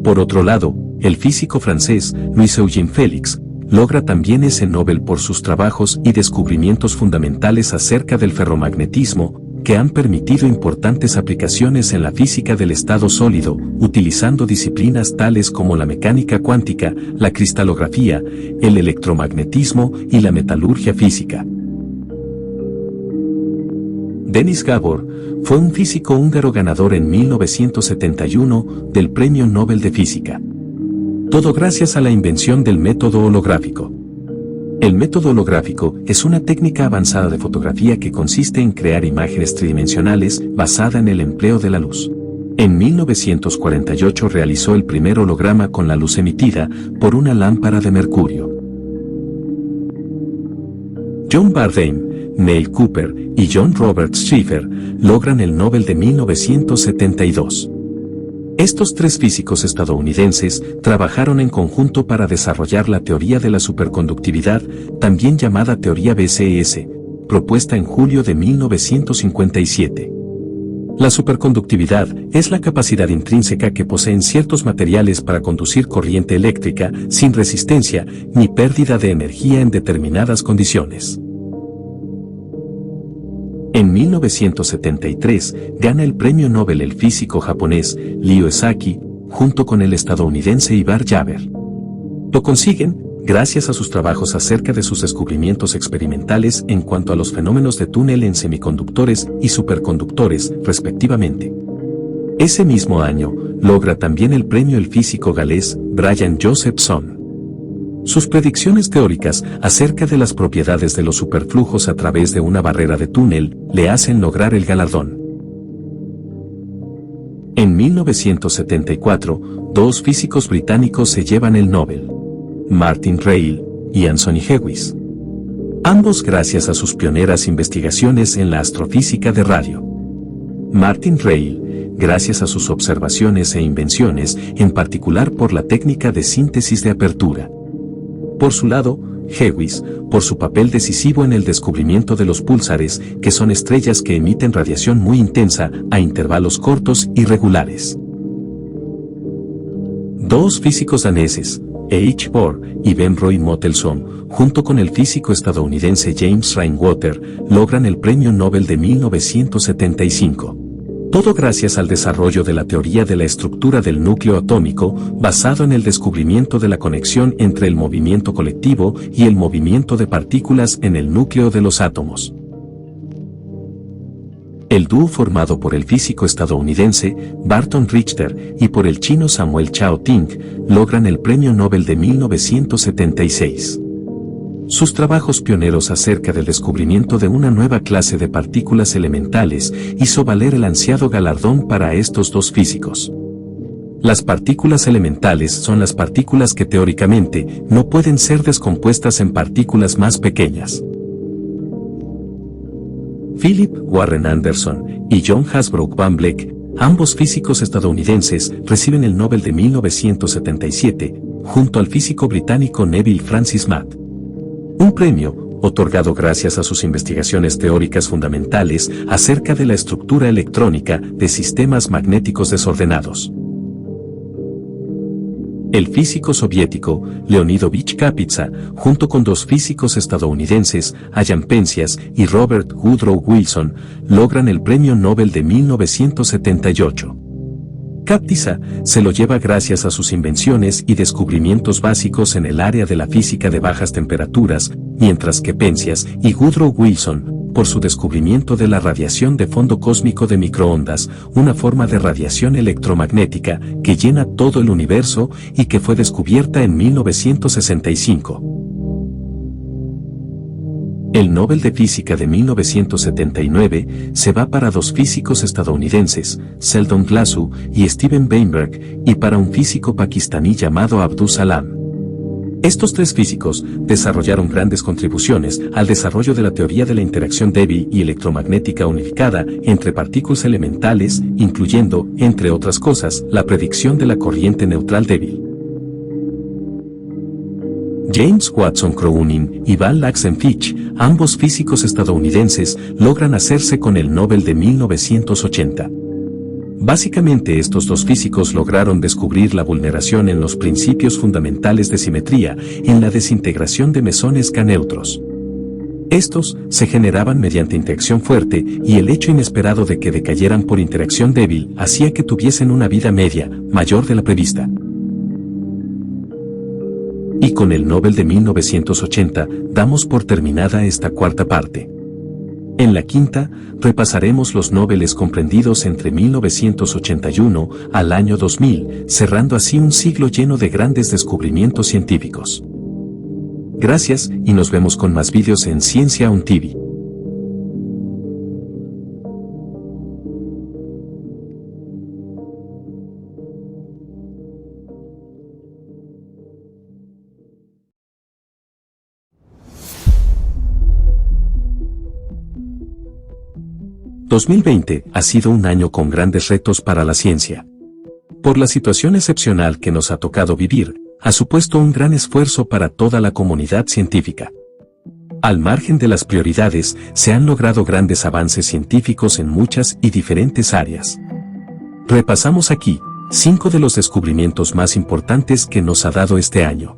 F: Por otro lado, el físico francés, Louis-Eugène Félix, logra también ese Nobel por sus trabajos y descubrimientos fundamentales acerca del ferromagnetismo, que han permitido importantes aplicaciones en la física del estado sólido, utilizando disciplinas tales como la mecánica cuántica, la cristalografía, el electromagnetismo y la metalurgia física. Denis Gabor fue un físico húngaro ganador en 1971 del Premio Nobel de Física. Todo gracias a la invención del método holográfico. El método holográfico es una técnica avanzada de fotografía que consiste en crear imágenes tridimensionales basada en el empleo de la luz. En 1948 realizó el primer holograma con la luz emitida por una lámpara de mercurio. John Bardeen, Neil Cooper y John Robert Schiffer logran el Nobel de 1972. Estos tres físicos estadounidenses trabajaron en conjunto para desarrollar la teoría de la superconductividad, también llamada teoría BCS, propuesta en julio de 1957. La superconductividad es la capacidad intrínseca que poseen ciertos materiales para conducir corriente eléctrica sin resistencia ni pérdida de energía en determinadas condiciones. En 1973 gana el premio Nobel el físico japonés Ryo Esaki, junto con el estadounidense Ivar Jaber. Lo consiguen gracias a sus trabajos acerca de sus descubrimientos experimentales en cuanto a los fenómenos de túnel en semiconductores y superconductores, respectivamente. Ese mismo año, logra también el premio el físico galés Brian Josephson. Sus predicciones teóricas acerca de las propiedades de los superflujos a través de una barrera de túnel le hacen lograr el galardón. En 1974, dos físicos británicos se llevan el Nobel: Martin Rayl y Anthony Hewitt. Ambos gracias a sus pioneras investigaciones en la astrofísica de radio. Martin Rayl, gracias a sus observaciones e invenciones, en particular por la técnica de síntesis de apertura. Por su lado, Hewitt, por su papel decisivo en el descubrimiento de los púlsares, que son estrellas que emiten radiación muy intensa a intervalos cortos y regulares. Dos físicos daneses, H. Bohr y Ben Roy Mottelson, junto con el físico estadounidense James Rainwater, logran el Premio Nobel de 1975. Todo gracias al desarrollo de la teoría de la estructura del núcleo atómico, basado en el descubrimiento de la conexión entre el movimiento colectivo y el movimiento de partículas en el núcleo de los átomos. El dúo formado por el físico estadounidense Barton Richter y por el chino Samuel Chao Ting logran el Premio Nobel de 1976. sus trabajos pioneros acerca del descubrimiento de una nueva clase de partículas elementales hizo valer el ansiado galardón para estos dos físicos. Las partículas elementales son las partículas que teóricamente no pueden ser descompuestas en partículas más pequeñas. Philip Warren Anderson y John Hasbrouck Van Vleck, ambos físicos estadounidenses, reciben el Nobel de 1977, junto al físico británico Neville Francis Matt. Un premio, otorgado gracias a sus investigaciones teóricas fundamentales acerca de la estructura electrónica de sistemas magnéticos desordenados. El físico soviético, Leonidovich Kapitsa, junto con dos físicos estadounidenses, Allan Penzias y Robert Woodrow Wilson, logran el Premio Nobel de 1978. Kapitsa se lo lleva gracias a sus invenciones y descubrimientos básicos en el área de la física de bajas temperaturas, mientras que Penzias y Woodrow Wilson, por su descubrimiento de la radiación de fondo cósmico de microondas, una forma de radiación electromagnética que llena todo el universo y que fue descubierta en 1965. El Nobel de Física de 1979 se va para dos físicos estadounidenses, Sheldon Glashow y Steven Weinberg, y para un físico pakistaní llamado Abdus Salam. Estos tres físicos desarrollaron grandes contribuciones al desarrollo de la teoría de la interacción débil y electromagnética unificada entre partículas elementales, incluyendo, entre otras cosas, la predicción de la corriente neutral débil. James Watson Cronin y Val Laxenfich, ambos físicos estadounidenses, logran hacerse con el Nobel de 1980. Básicamente estos dos físicos lograron descubrir la vulneración en los principios fundamentales de simetría en la desintegración de mesones K-neutros. Estos se generaban mediante interacción fuerte y el hecho inesperado de que decayeran por interacción débil hacía que tuviesen una vida media mayor de la prevista. Y con el Nobel de 1980 damos por terminada esta cuarta parte. En la quinta, repasaremos los Nobeles comprendidos entre 1981 al año 2000, cerrando así un siglo lleno de grandes descubrimientos científicos. Gracias y nos vemos con más vídeos en Ciencia On TV. ...2020 ha sido un año con grandes retos para la ciencia. Por la situación excepcional que nos ha tocado vivir, ha supuesto un gran esfuerzo para toda la comunidad científica. Al margen de las prioridades, se han logrado grandes avances científicos en muchas y diferentes áreas. Repasamos aquí 5 de los descubrimientos más importantes que nos ha dado este año.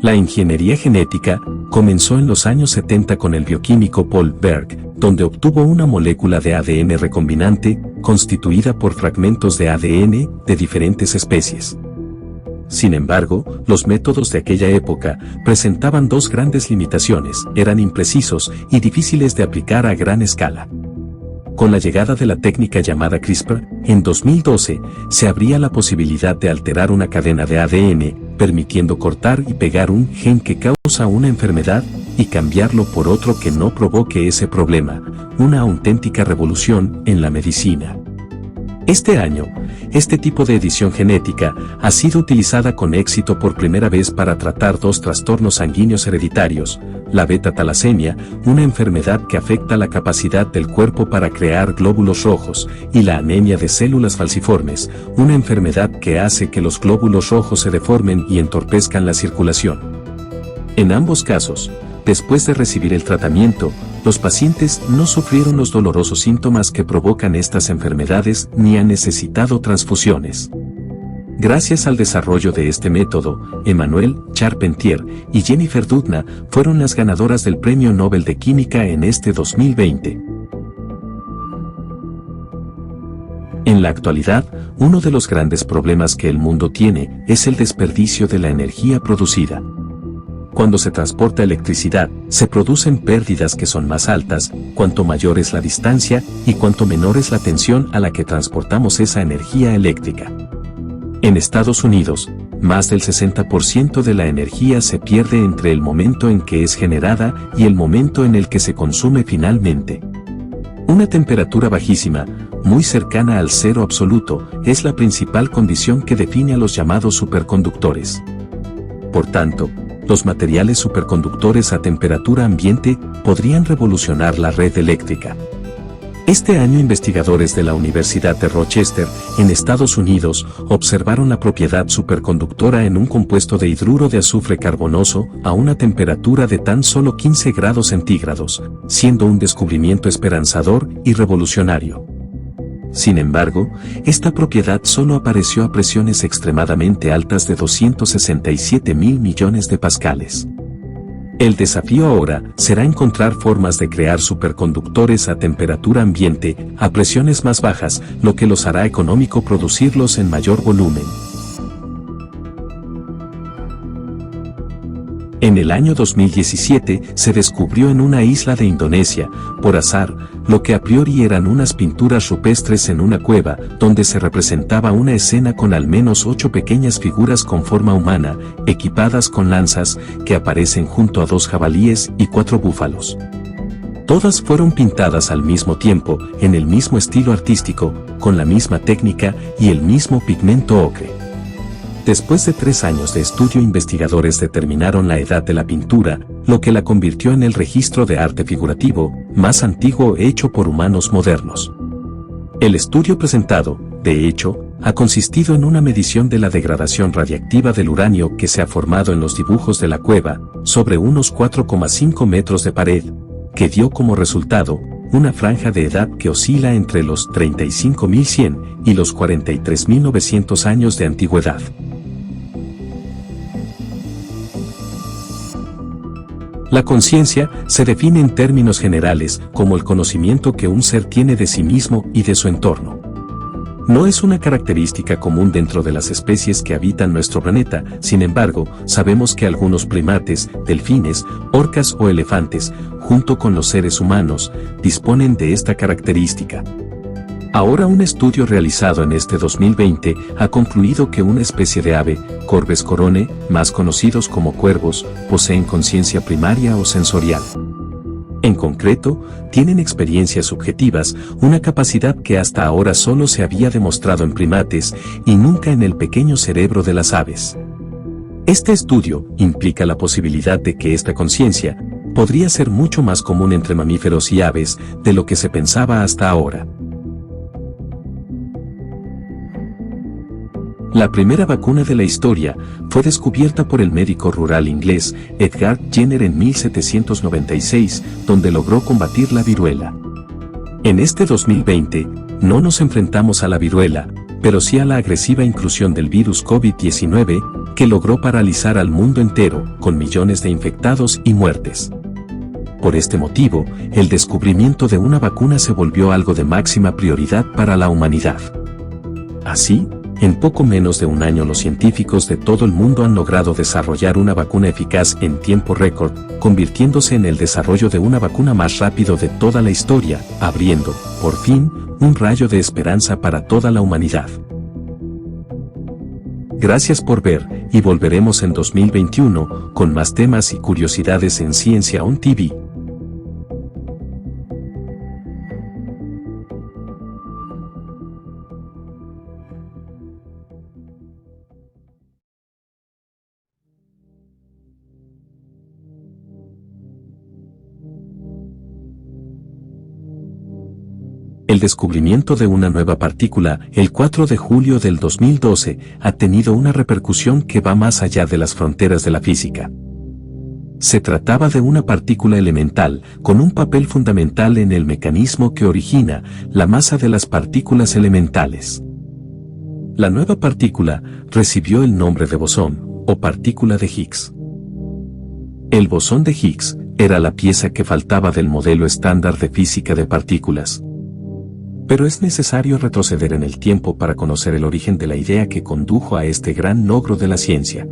F: La ingeniería genética comenzó en los años 70 con el bioquímico Paul Berg, donde obtuvo una molécula de ADN recombinante, constituida por fragmentos de ADN de diferentes especies. Sin embargo, los métodos de aquella época presentaban dos grandes limitaciones: eran imprecisos y difíciles de aplicar a gran escala. Con la llegada de la técnica llamada CRISPR, en 2012, se abría la posibilidad de alterar una cadena de ADN, permitiendo cortar y pegar un gen que causa una enfermedad y cambiarlo por otro que no provoque ese problema, una auténtica revolución en la medicina. Este año, este tipo de edición genética ha sido utilizada con éxito por primera vez para tratar dos trastornos sanguíneos hereditarios: la beta-talasemia, una enfermedad que afecta la capacidad del cuerpo para crear glóbulos rojos, y la anemia de células falciformes, una enfermedad que hace que los glóbulos rojos se deformen y entorpezcan la circulación. En ambos casos, después de recibir el tratamiento, los pacientes no sufrieron los dolorosos síntomas que provocan estas enfermedades ni han necesitado transfusiones. Gracias al desarrollo de este método, Emmanuelle Charpentier y Jennifer Doudna fueron las ganadoras del Premio Nobel de Química en este 2020. En la actualidad, uno de los grandes problemas que el mundo tiene es el desperdicio de la energía producida. Cuando se transporta electricidad, se producen pérdidas que son más altas, cuanto mayor es la distancia y cuanto menor es la tensión a la que transportamos esa energía eléctrica. En Estados Unidos, más del 60% de la energía se pierde entre el momento en que es generada y el momento en el que se consume finalmente. Una temperatura bajísima, muy cercana al cero absoluto, es la principal condición que define a los llamados superconductores. Por tanto, los materiales superconductores a temperatura ambiente podrían revolucionar la red eléctrica. Este año investigadores de la Universidad de Rochester, en Estados Unidos, observaron la propiedad superconductora en un compuesto de hidruro de azufre carbonoso a una temperatura de tan solo 15 grados centígrados, siendo un descubrimiento esperanzador y revolucionario. Sin embargo, esta propiedad solo apareció a presiones extremadamente altas de 267.000 millones de pascales. El desafío ahora será encontrar formas de crear superconductores a temperatura ambiente, a presiones más bajas, lo que los hará económico producirlos en mayor volumen. En el año 2017 se descubrió en una isla de Indonesia, por azar, lo que a priori eran unas pinturas rupestres en una cueva, donde se representaba una escena con al menos 8 pequeñas figuras con forma humana, equipadas con lanzas, que aparecen junto a 2 jabalíes y 4 búfalos. Todas fueron pintadas al mismo tiempo, en el mismo estilo artístico, con la misma técnica y el mismo pigmento ocre. Después de 3 años de estudio, investigadores determinaron la edad de la pintura, lo que la convirtió en el registro de arte figurativo más antiguo hecho por humanos modernos. El estudio presentado, de hecho, ha consistido en una medición de la degradación radiactiva del uranio que se ha formado en los dibujos de la cueva, sobre unos 4,5 metros de pared, que dio como resultado una franja de edad que oscila entre los 35.100 y los 43.900 años de antigüedad. La conciencia se define en términos generales como el conocimiento que un ser tiene de sí mismo y de su entorno. No es una característica común dentro de las especies que habitan nuestro planeta, sin embargo, sabemos que algunos primates, delfines, orcas o elefantes, junto con los seres humanos, disponen de esta característica. Ahora un estudio realizado en este 2020 ha concluido que una especie de ave, Corvus corone, más conocidos como cuervos, poseen conciencia primaria o sensorial. En concreto, tienen experiencias subjetivas, una capacidad que hasta ahora solo se había demostrado en primates y nunca en el pequeño cerebro de las aves. Este estudio implica la posibilidad de que esta conciencia podría ser mucho más común entre mamíferos y aves de lo que se pensaba hasta ahora. La primera vacuna de la historia fue descubierta por el médico rural inglés Edgar Jenner en 1796, donde logró combatir la viruela. En este 2020, no nos enfrentamos a la viruela, pero sí a la agresiva inclusión del virus COVID-19, que logró paralizar al mundo entero, con millones de infectados y muertes. Por este motivo, el descubrimiento de una vacuna se volvió algo de máxima prioridad para la humanidad. Así, en poco menos de un año los científicos de todo el mundo han logrado desarrollar una vacuna eficaz en tiempo récord, convirtiéndose en el desarrollo de una vacuna más rápido de toda la historia, abriendo, por fin, un rayo de esperanza para toda la humanidad. Gracias por ver, y volveremos en 2021, con más temas y curiosidades en Ciencia On TV. El descubrimiento de una nueva partícula, el 4 de julio del 2012, ha tenido una repercusión que va más allá de las fronteras de la física. Se trataba de una partícula elemental, con un papel fundamental en el mecanismo que origina la masa de las partículas elementales. La nueva partícula recibió el nombre de bosón, o partícula de Higgs. El bosón de Higgs era la pieza que faltaba del modelo estándar de física de partículas. Pero es necesario retroceder en el tiempo para conocer el origen de la idea que condujo a este gran logro de la ciencia.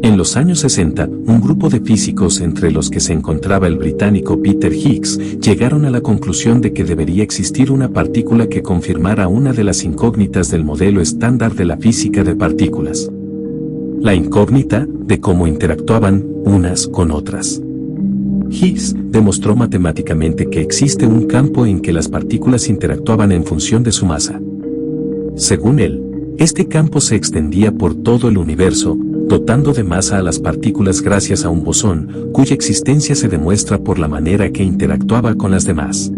F: En los años 60, un grupo de físicos, entre los que se encontraba el británico Peter Higgs, llegaron a la conclusión de que debería existir una partícula que confirmara una de las incógnitas del modelo estándar de la física de partículas. La incógnita de cómo interactuaban unas con otras. Higgs demostró matemáticamente que existe un campo en que las partículas interactuaban en función de su masa. Según él, este campo se extendía por todo el universo, dotando de masa a las partículas gracias a un bosón, cuya existencia se demuestra por la manera que interactuaba con las demás.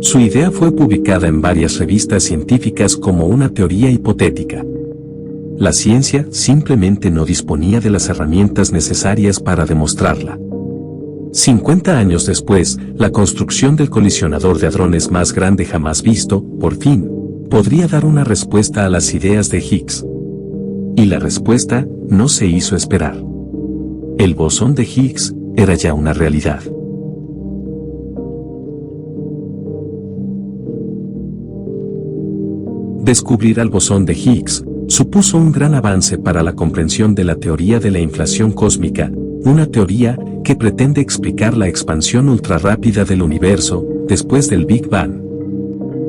F: Su idea fue publicada en varias revistas científicas como una teoría hipotética. La ciencia simplemente no disponía de las herramientas necesarias para demostrarla. 50 años después, la construcción del colisionador de hadrones más grande jamás visto, por fin, podría dar una respuesta a las ideas de Higgs. Y la respuesta no se hizo esperar. El bosón de Higgs era ya una realidad. Descubrir al bosón de Higgs supuso un gran avance para la comprensión de la teoría de la inflación cósmica, una teoría que pretende explicar la expansión ultrarrápida del universo después del Big Bang.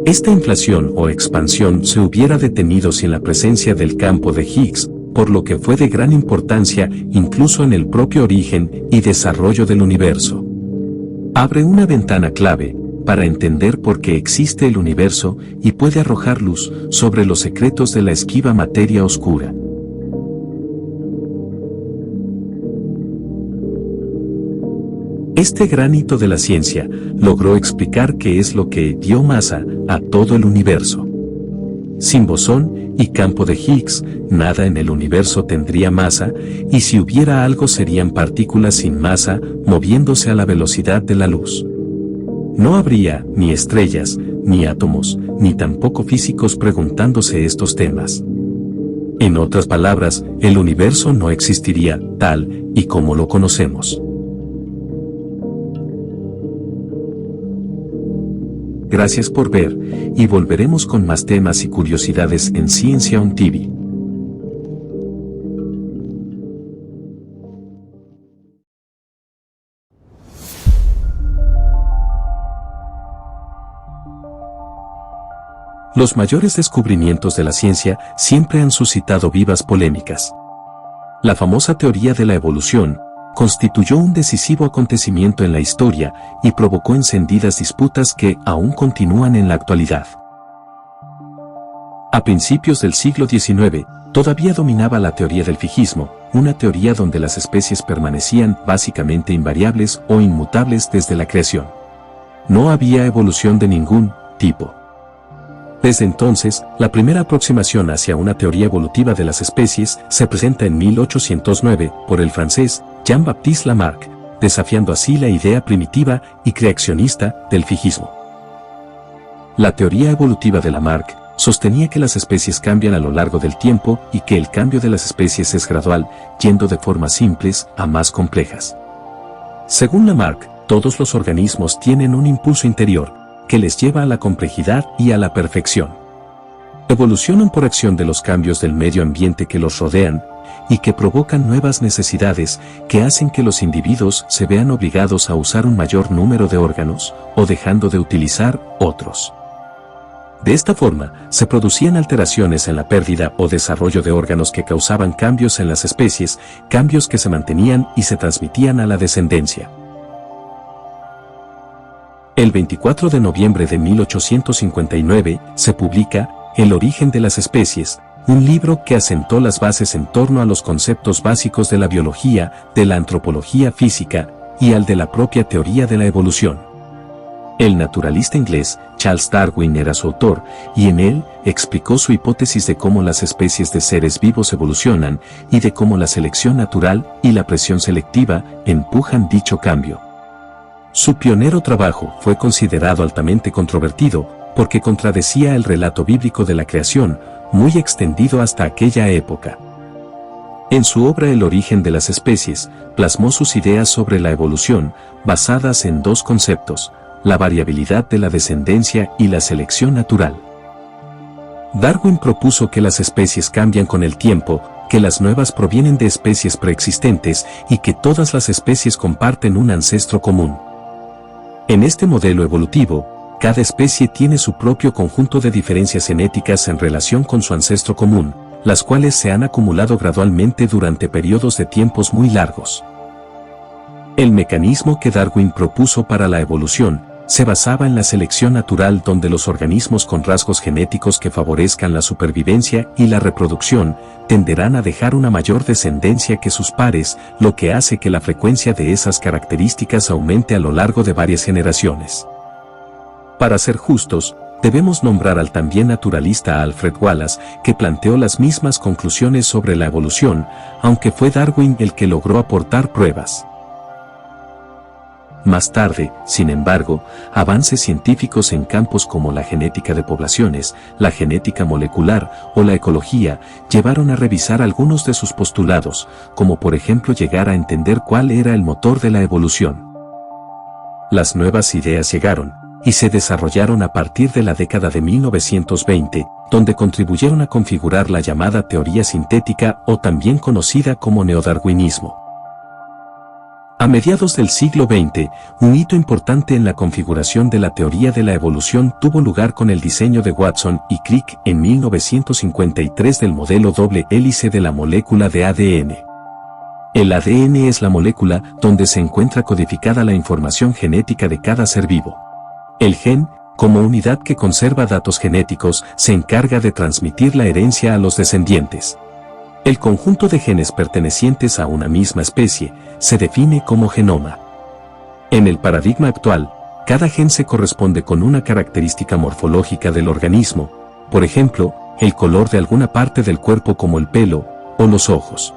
F: Esta inflación o expansión se hubiera detenido sin la presencia del campo de Higgs, por lo que fue de gran importancia incluso en el propio origen y desarrollo del universo. Abre una ventana clave para entender por qué existe el universo y puede arrojar luz sobre los secretos de la esquiva materia oscura. Este gran hito de la ciencia logró explicar qué es lo que dio masa a todo el universo. Sin bosón y campo de Higgs, nada en el universo tendría masa, y si hubiera algo serían partículas sin masa moviéndose a la velocidad de la luz. No habría ni estrellas, ni átomos, ni tampoco físicos preguntándose estos temas. En otras palabras, el universo no existiría tal y como lo conocemos. Gracias por ver, y volveremos con más temas y curiosidades en Ciencia On TV. Los mayores descubrimientos de la ciencia siempre han suscitado vivas polémicas. La famosa teoría de la evolución constituyó un decisivo acontecimiento en la historia y provocó encendidas disputas que aún continúan en la actualidad. A principios del siglo XIX, todavía dominaba la teoría del fijismo, una teoría donde las especies permanecían básicamente invariables o inmutables desde la creación. No había evolución de ningún tipo. Desde entonces, la primera aproximación hacia una teoría evolutiva de las especies se presenta en 1809 por el francés Jean-Baptiste Lamarck, desafiando así la idea primitiva y creacionista del fijismo. La teoría evolutiva de Lamarck sostenía que las especies cambian a lo largo del tiempo y que el cambio de las especies es gradual, yendo de formas simples a más complejas. Según Lamarck, todos los organismos tienen un impulso interior que les lleva a la complejidad y a la perfección. Evolucionan por acción de los cambios del medio ambiente que los rodean y que provocan nuevas necesidades que hacen que los individuos se vean obligados a usar un mayor número de órganos o dejando de utilizar otros. De esta forma, se producían alteraciones en la pérdida o desarrollo de órganos que causaban cambios en las especies, cambios que se mantenían y se transmitían a la descendencia. El 24 de noviembre de 1859 se publica El origen de las especies, un libro que asentó las bases en torno a los conceptos básicos de la biología, de la antropología física y al de la propia teoría de la evolución. El naturalista inglés Charles Darwin era su autor, y en él explicó su hipótesis de cómo las especies de seres vivos evolucionan y de cómo la selección natural y la presión selectiva empujan dicho cambio. Su pionero trabajo fue considerado altamente controvertido porque contradecía el relato bíblico de la creación, muy extendido hasta aquella época. En su obra El origen de las especies, plasmó sus ideas sobre la evolución, basadas en dos conceptos: la variabilidad de la descendencia y la selección natural. Darwin propuso que las especies cambian con el tiempo, que las nuevas provienen de especies preexistentes y que todas las especies comparten un ancestro común. En este modelo evolutivo, cada especie tiene su propio conjunto de diferencias genéticas en relación con su ancestro común, las cuales se han acumulado gradualmente durante periodos de tiempos muy largos. El mecanismo que Darwin propuso para la evolución se basaba en la selección natural, donde los organismos con rasgos genéticos que favorezcan la supervivencia y la reproducción tenderán a dejar una mayor descendencia que sus pares, lo que hace que la frecuencia de esas características aumente a lo largo de varias generaciones. Para ser justos, debemos nombrar al también naturalista Alfred Wallace, que planteó las mismas conclusiones sobre la evolución, aunque fue Darwin el que logró aportar pruebas. Más tarde, sin embargo, avances científicos en campos como la genética de poblaciones, la genética molecular o la ecología llevaron a revisar algunos de sus postulados, como por ejemplo llegar a entender cuál era el motor de la evolución. Las nuevas ideas llegaron y se desarrollaron a partir de la década de 1920, donde contribuyeron a configurar la llamada teoría sintética o también conocida como neodarwinismo. A mediados del siglo XX, un hito importante en la configuración de la teoría de la evolución tuvo lugar con el diseño de Watson y Crick en 1953 del modelo doble hélice de la molécula de ADN. El ADN es la molécula donde se encuentra codificada la información genética de cada ser vivo. El gen, como unidad que conserva datos genéticos, se encarga de transmitir la herencia a los descendientes. El conjunto de genes pertenecientes a una misma especie se define como genoma. En el paradigma actual, cada gen se corresponde con una característica morfológica del organismo, por ejemplo, el color de alguna parte del cuerpo como el pelo o los ojos.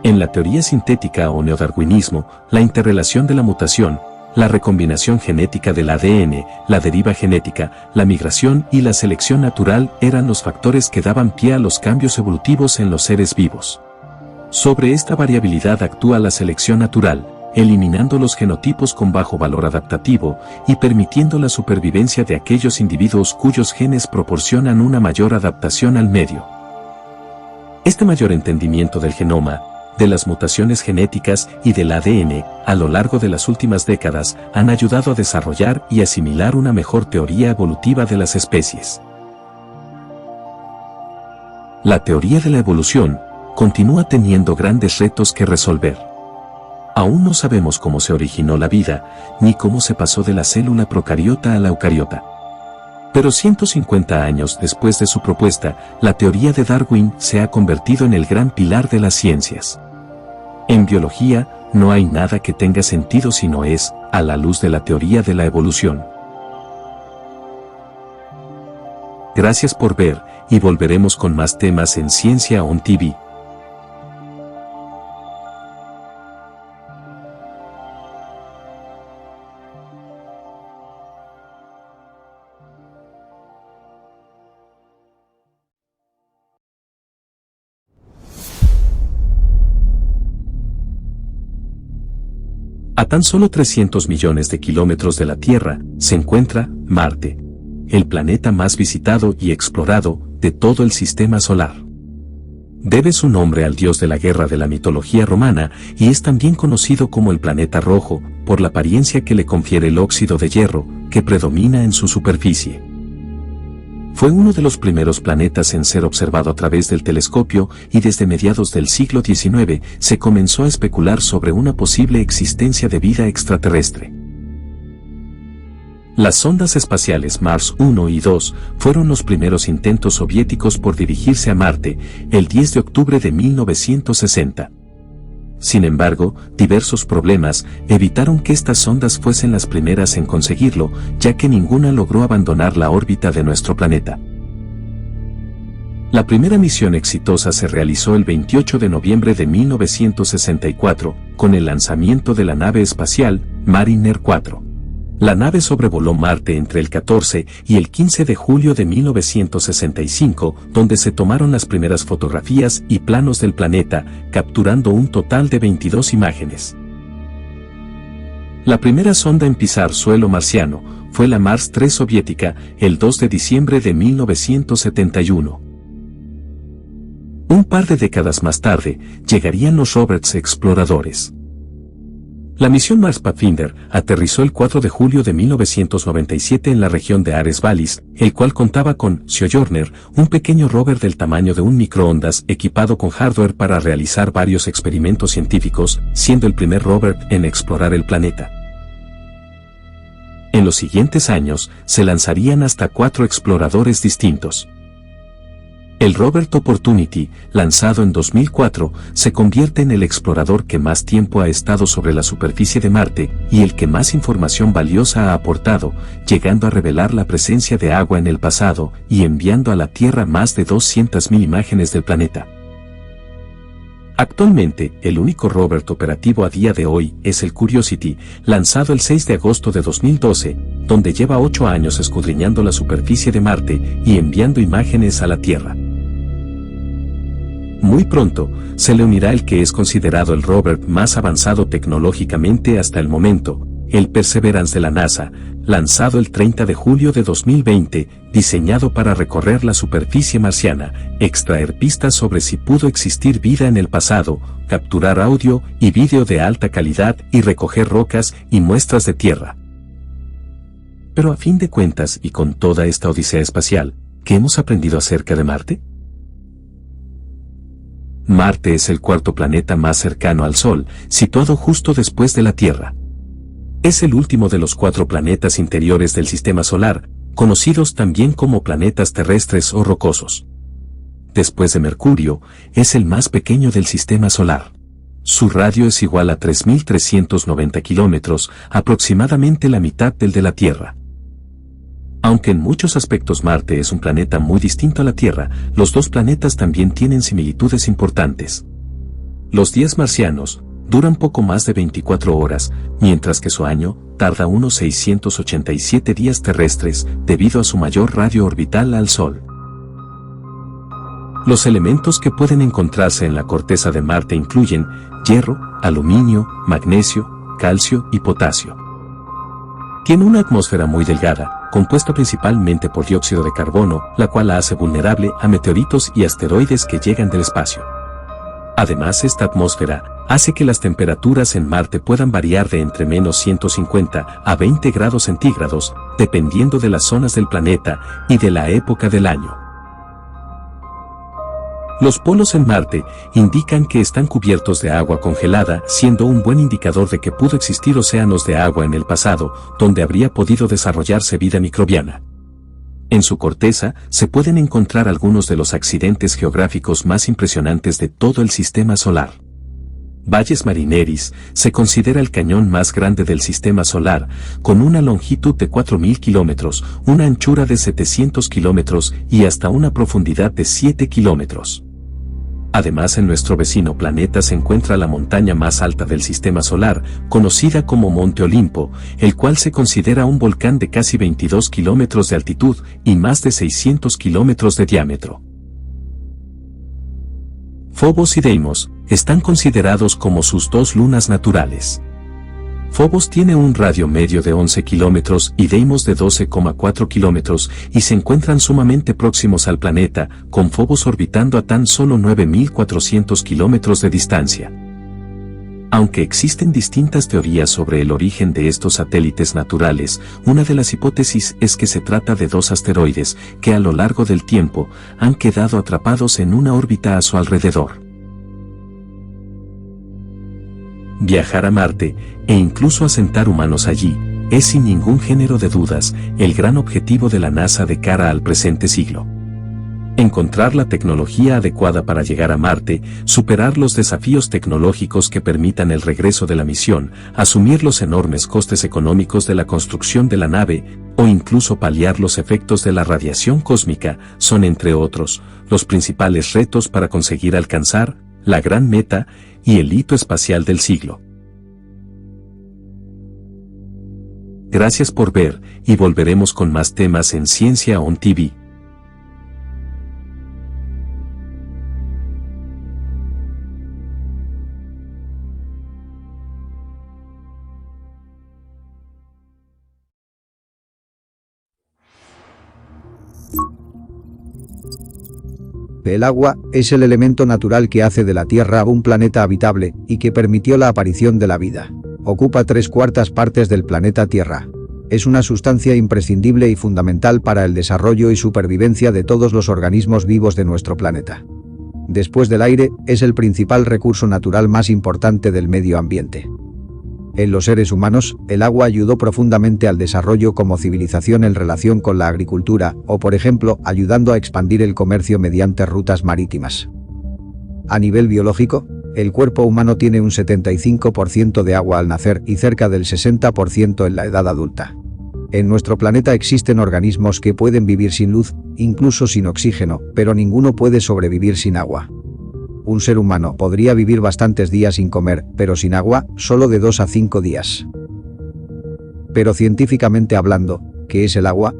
F: En la teoría sintética o neodarwinismo, la interrelación de la mutación, la recombinación genética del ADN, la deriva genética, la migración y la selección natural eran los factores que daban pie a los cambios evolutivos en los seres vivos. Sobre esta variabilidad actúa la selección natural, eliminando los genotipos con bajo valor adaptativo y permitiendo la supervivencia de aquellos individuos cuyos genes proporcionan una mayor adaptación al medio. Este mayor entendimiento del genoma, de las mutaciones genéticas y del ADN, a lo largo de las últimas décadas, han ayudado a desarrollar y asimilar una mejor teoría evolutiva de las especies. La teoría de la evolución continúa teniendo grandes retos que resolver. Aún no sabemos cómo se originó la vida, ni cómo se pasó de la célula procariota a la eucariota. Pero 150 años después de su propuesta, la teoría de Darwin se ha convertido en el gran pilar de las ciencias. En biología, no hay nada que tenga sentido si no es a la luz de la teoría de la evolución. Gracias por ver, y volveremos con más temas en Ciencia On TV. A tan solo 300 millones de kilómetros de la Tierra, se encuentra Marte, el planeta más visitado y explorado de todo el sistema solar. Debe su nombre al dios de la guerra de la mitología romana y es también conocido como el planeta rojo, por la apariencia que le confiere el óxido de hierro, que predomina en su superficie. Fue uno de los primeros planetas en ser observado a través del telescopio y desde mediados del siglo XIX se comenzó a especular sobre una posible existencia de vida extraterrestre. Las sondas espaciales Mars 1 y 2 fueron los primeros intentos soviéticos por dirigirse a Marte, el 10 de octubre de 1960. Sin embargo, diversos problemas evitaron que estas sondas fuesen las primeras en conseguirlo, ya que ninguna logró abandonar la órbita de nuestro planeta. La primera misión exitosa se realizó el 28 de noviembre de 1964, con el lanzamiento de la nave espacial Mariner 4. La nave sobrevoló Marte entre el 14 y el 15 de julio de 1965, donde se tomaron las primeras fotografías y planos del planeta, capturando un total de 22 imágenes. La primera sonda en pisar suelo marciano fue la Mars 3 soviética, el 2 de diciembre de 1971. Un par de décadas más tarde, llegarían los rovers exploradores. La misión Mars Pathfinder aterrizó el 4 de julio de 1997 en la región de Ares Vallis, el cual contaba con Sojourner, un pequeño rover del tamaño de un microondas equipado con hardware para realizar varios experimentos científicos, siendo el primer rover en explorar el planeta. En los siguientes años, se lanzarían hasta 4 exploradores distintos. El rover Opportunity, lanzado en 2004, se convierte en el explorador que más tiempo ha estado sobre la superficie de Marte y el que más información valiosa ha aportado, llegando a revelar la presencia de agua en el pasado y enviando a la Tierra más de 200.000 imágenes del planeta. Actualmente, el único rover operativo a día de hoy es el Curiosity, lanzado el 6 de agosto de 2012, donde lleva 8 años escudriñando la superficie de Marte y enviando imágenes a la Tierra. Muy pronto, se le unirá el que es considerado el rover más avanzado tecnológicamente hasta el momento, el Perseverance de la NASA, lanzado el 30 de julio de 2020, diseñado para recorrer la superficie marciana, extraer pistas sobre si pudo existir vida en el pasado, capturar audio y vídeo de alta calidad y recoger rocas y muestras de tierra. Pero a fin de cuentas, y con toda esta odisea espacial, ¿qué hemos aprendido acerca de Marte? Marte es el cuarto planeta más cercano al Sol, situado justo después de la Tierra. Es el último de los 4 planetas interiores del Sistema Solar, conocidos también como planetas terrestres o rocosos. Después de Mercurio, es el más pequeño del Sistema Solar. Su radio es igual a 3.390 kilómetros, aproximadamente la mitad del de la Tierra. Aunque en muchos aspectos Marte es un planeta muy distinto a la Tierra, los dos planetas también tienen similitudes importantes. Los días marcianos duran poco más de 24 horas, mientras que su año tarda unos 687 días terrestres debido a su mayor radio orbital al Sol. Los elementos que pueden encontrarse en la corteza de Marte incluyen hierro, aluminio, magnesio, calcio y potasio. Tiene una atmósfera muy delgada, compuesta principalmente por dióxido de carbono, la cual la hace vulnerable a meteoritos y asteroides que llegan del espacio. Además, esta atmósfera hace que las temperaturas en Marte puedan variar de entre menos 150 a 20 grados centígrados, dependiendo de las zonas del planeta y de la época del año. Los polos en Marte indican que están cubiertos de agua congelada, siendo un buen indicador de que pudo existir océanos de agua en el pasado, donde habría podido desarrollarse vida microbiana. En su corteza se pueden encontrar algunos de los accidentes geográficos más impresionantes de todo el Sistema Solar. Valles Marineris se considera el cañón más grande del Sistema Solar, con una longitud de 4.000 kilómetros, una anchura de 700 kilómetros y hasta una profundidad de 7 kilómetros. Además, en nuestro vecino planeta se encuentra la montaña más alta del Sistema Solar, conocida como Monte Olimpo, el cual se considera un volcán de casi 22 kilómetros de altitud y más de 600 kilómetros de diámetro. Phobos y Deimos están considerados como sus dos lunas naturales. Phobos tiene un radio medio de 11 kilómetros y Deimos de 12,4 kilómetros y se encuentran sumamente próximos al planeta, con Phobos orbitando a tan solo 9.400 kilómetros de distancia. Aunque existen distintas teorías sobre el origen de estos satélites naturales, una de las hipótesis es que se trata de dos asteroides que a lo largo del tiempo han quedado atrapados en una órbita a su alrededor. Viajar a Marte, e incluso asentar humanos allí, es sin ningún género de dudas, el gran objetivo de la NASA de cara al presente siglo. Encontrar la tecnología adecuada para llegar a Marte, superar los desafíos tecnológicos que permitan el regreso de la misión, asumir los enormes costes económicos de la construcción de la nave, o incluso paliar los efectos de la radiación cósmica, son entre otros, los principales retos para conseguir alcanzar la gran meta y el hito espacial del siglo. Gracias por ver, y volveremos con más temas en Ciencia On TV.
C: El agua es el elemento natural que hace de la Tierra un planeta habitable y que permitió la aparición de la vida. Ocupa 3/4 partes del planeta Tierra. Es una sustancia imprescindible y fundamental para el desarrollo y supervivencia de todos los organismos vivos de nuestro planeta. Después del aire, es el principal recurso natural más importante del medio ambiente. En los seres humanos, el agua ayudó profundamente al desarrollo como civilización en relación con la agricultura, o por ejemplo, ayudando a expandir el comercio mediante rutas marítimas. A nivel biológico, el cuerpo humano tiene un 75% de agua al nacer y cerca del 60% en la edad adulta. En nuestro planeta existen organismos que pueden vivir sin luz, incluso sin oxígeno, pero ninguno puede sobrevivir sin agua. Un ser humano podría vivir bastantes días sin comer, pero sin agua, solo de 2 a 5 días. Pero científicamente hablando, ¿qué es el agua?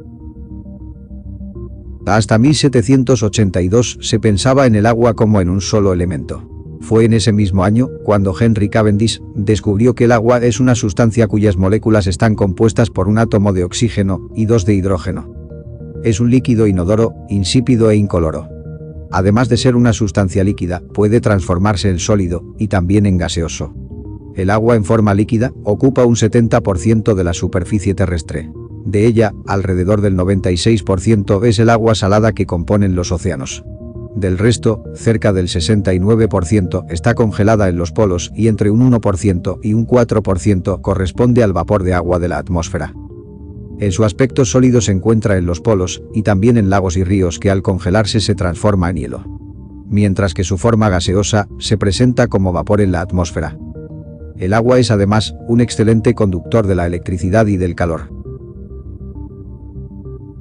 C: Hasta 1782 se pensaba en el agua como en un solo elemento. Fue en ese mismo año cuando Henry Cavendish descubrió que el agua es una sustancia cuyas moléculas están compuestas por un átomo de oxígeno y 2 de hidrógeno. Es un líquido inodoro, insípido e incoloro. Además de ser una sustancia líquida, puede transformarse en sólido y también en gaseoso. El agua en forma líquida ocupa un 70% de la superficie terrestre. De ella, alrededor del 96% es el agua salada que componen los océanos. Del resto, cerca del 69% está congelada en los polos y entre un 1% y un 4% corresponde al vapor de agua de la atmósfera. En su aspecto sólido se encuentra en los polos y también en lagos y ríos que al congelarse se transforma en hielo. Mientras que su forma gaseosa se presenta como vapor en la atmósfera. El agua es además un excelente conductor de la electricidad y del calor.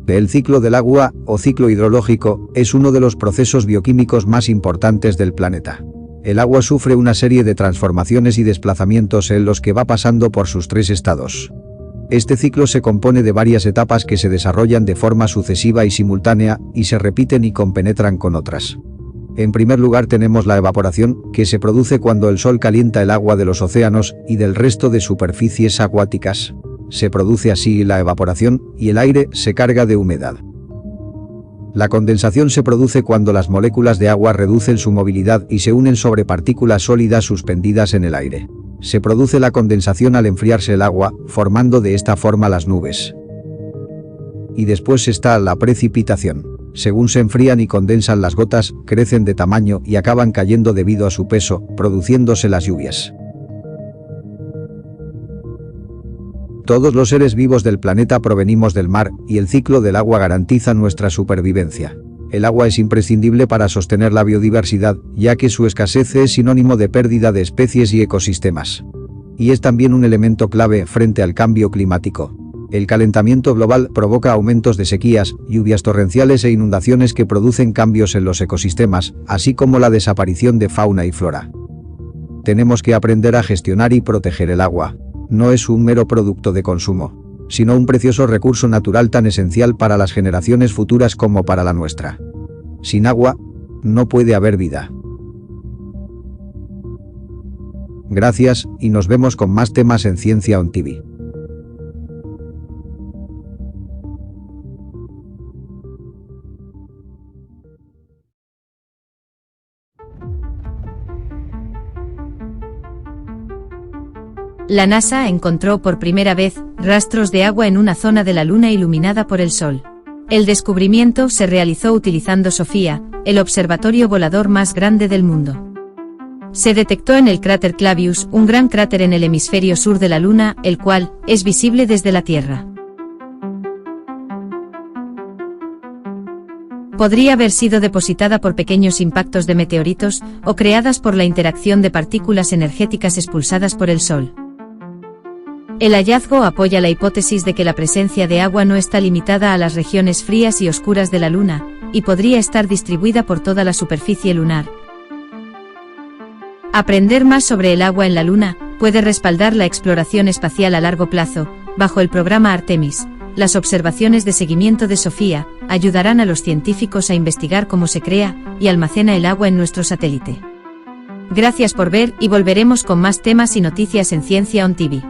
C: El ciclo del agua, o ciclo hidrológico, es uno de los procesos bioquímicos más importantes del planeta. El agua sufre una serie de transformaciones y desplazamientos en los que va pasando por sus 3 estados. Este ciclo se compone de varias etapas que se desarrollan de forma sucesiva y simultánea, y se repiten y compenetran con otras. En primer lugar tenemos la evaporación, que se produce cuando el sol calienta el agua de los océanos y del resto de superficies acuáticas. Se produce así la evaporación, y el aire se carga de humedad. La condensación se produce cuando las moléculas de agua reducen su movilidad y se unen sobre partículas sólidas suspendidas en el aire. Se produce la condensación al enfriarse el agua, formando de esta forma las nubes. Y después está la precipitación. Según se enfrían y condensan las gotas, crecen de tamaño y acaban cayendo debido a su peso, produciéndose las lluvias. Todos los seres vivos del planeta provenimos del mar, y el ciclo del agua garantiza nuestra supervivencia. El agua es imprescindible para sostener la biodiversidad, ya que su escasez es sinónimo de pérdida de especies y ecosistemas. Y es también un elemento clave frente al cambio climático. El calentamiento global provoca aumentos de sequías, lluvias torrenciales e inundaciones que producen cambios en los ecosistemas, así como la desaparición de fauna y flora. Tenemos que aprender a gestionar y proteger el agua. No es un mero producto de consumo, sino un precioso recurso natural tan esencial para las generaciones futuras como para la nuestra. Sin agua, no puede haber vida. Gracias, y nos vemos con más temas en Ciencia On TV.
D: La NASA encontró por primera vez rastros de agua en una zona de la Luna iluminada por el Sol. El descubrimiento se realizó utilizando SOFIA, el observatorio volador más grande del mundo. Se detectó en el cráter Clavius, un gran cráter en el hemisferio sur de la Luna, el cual es visible desde la Tierra. Podría haber sido depositada por pequeños impactos de meteoritos o creadas por la interacción de partículas energéticas expulsadas por el Sol. El hallazgo apoya la hipótesis de que la presencia de agua no está limitada a las regiones frías y oscuras de la Luna, y podría estar distribuida por toda la superficie lunar. Aprender más sobre el agua en la Luna puede respaldar la exploración espacial a largo plazo. Bajo el programa Artemis, las observaciones de seguimiento de SOFIA ayudarán a los científicos a investigar cómo se crea y almacena el agua en nuestro satélite. Gracias por ver, y volveremos con más temas y noticias en Ciencia On TV.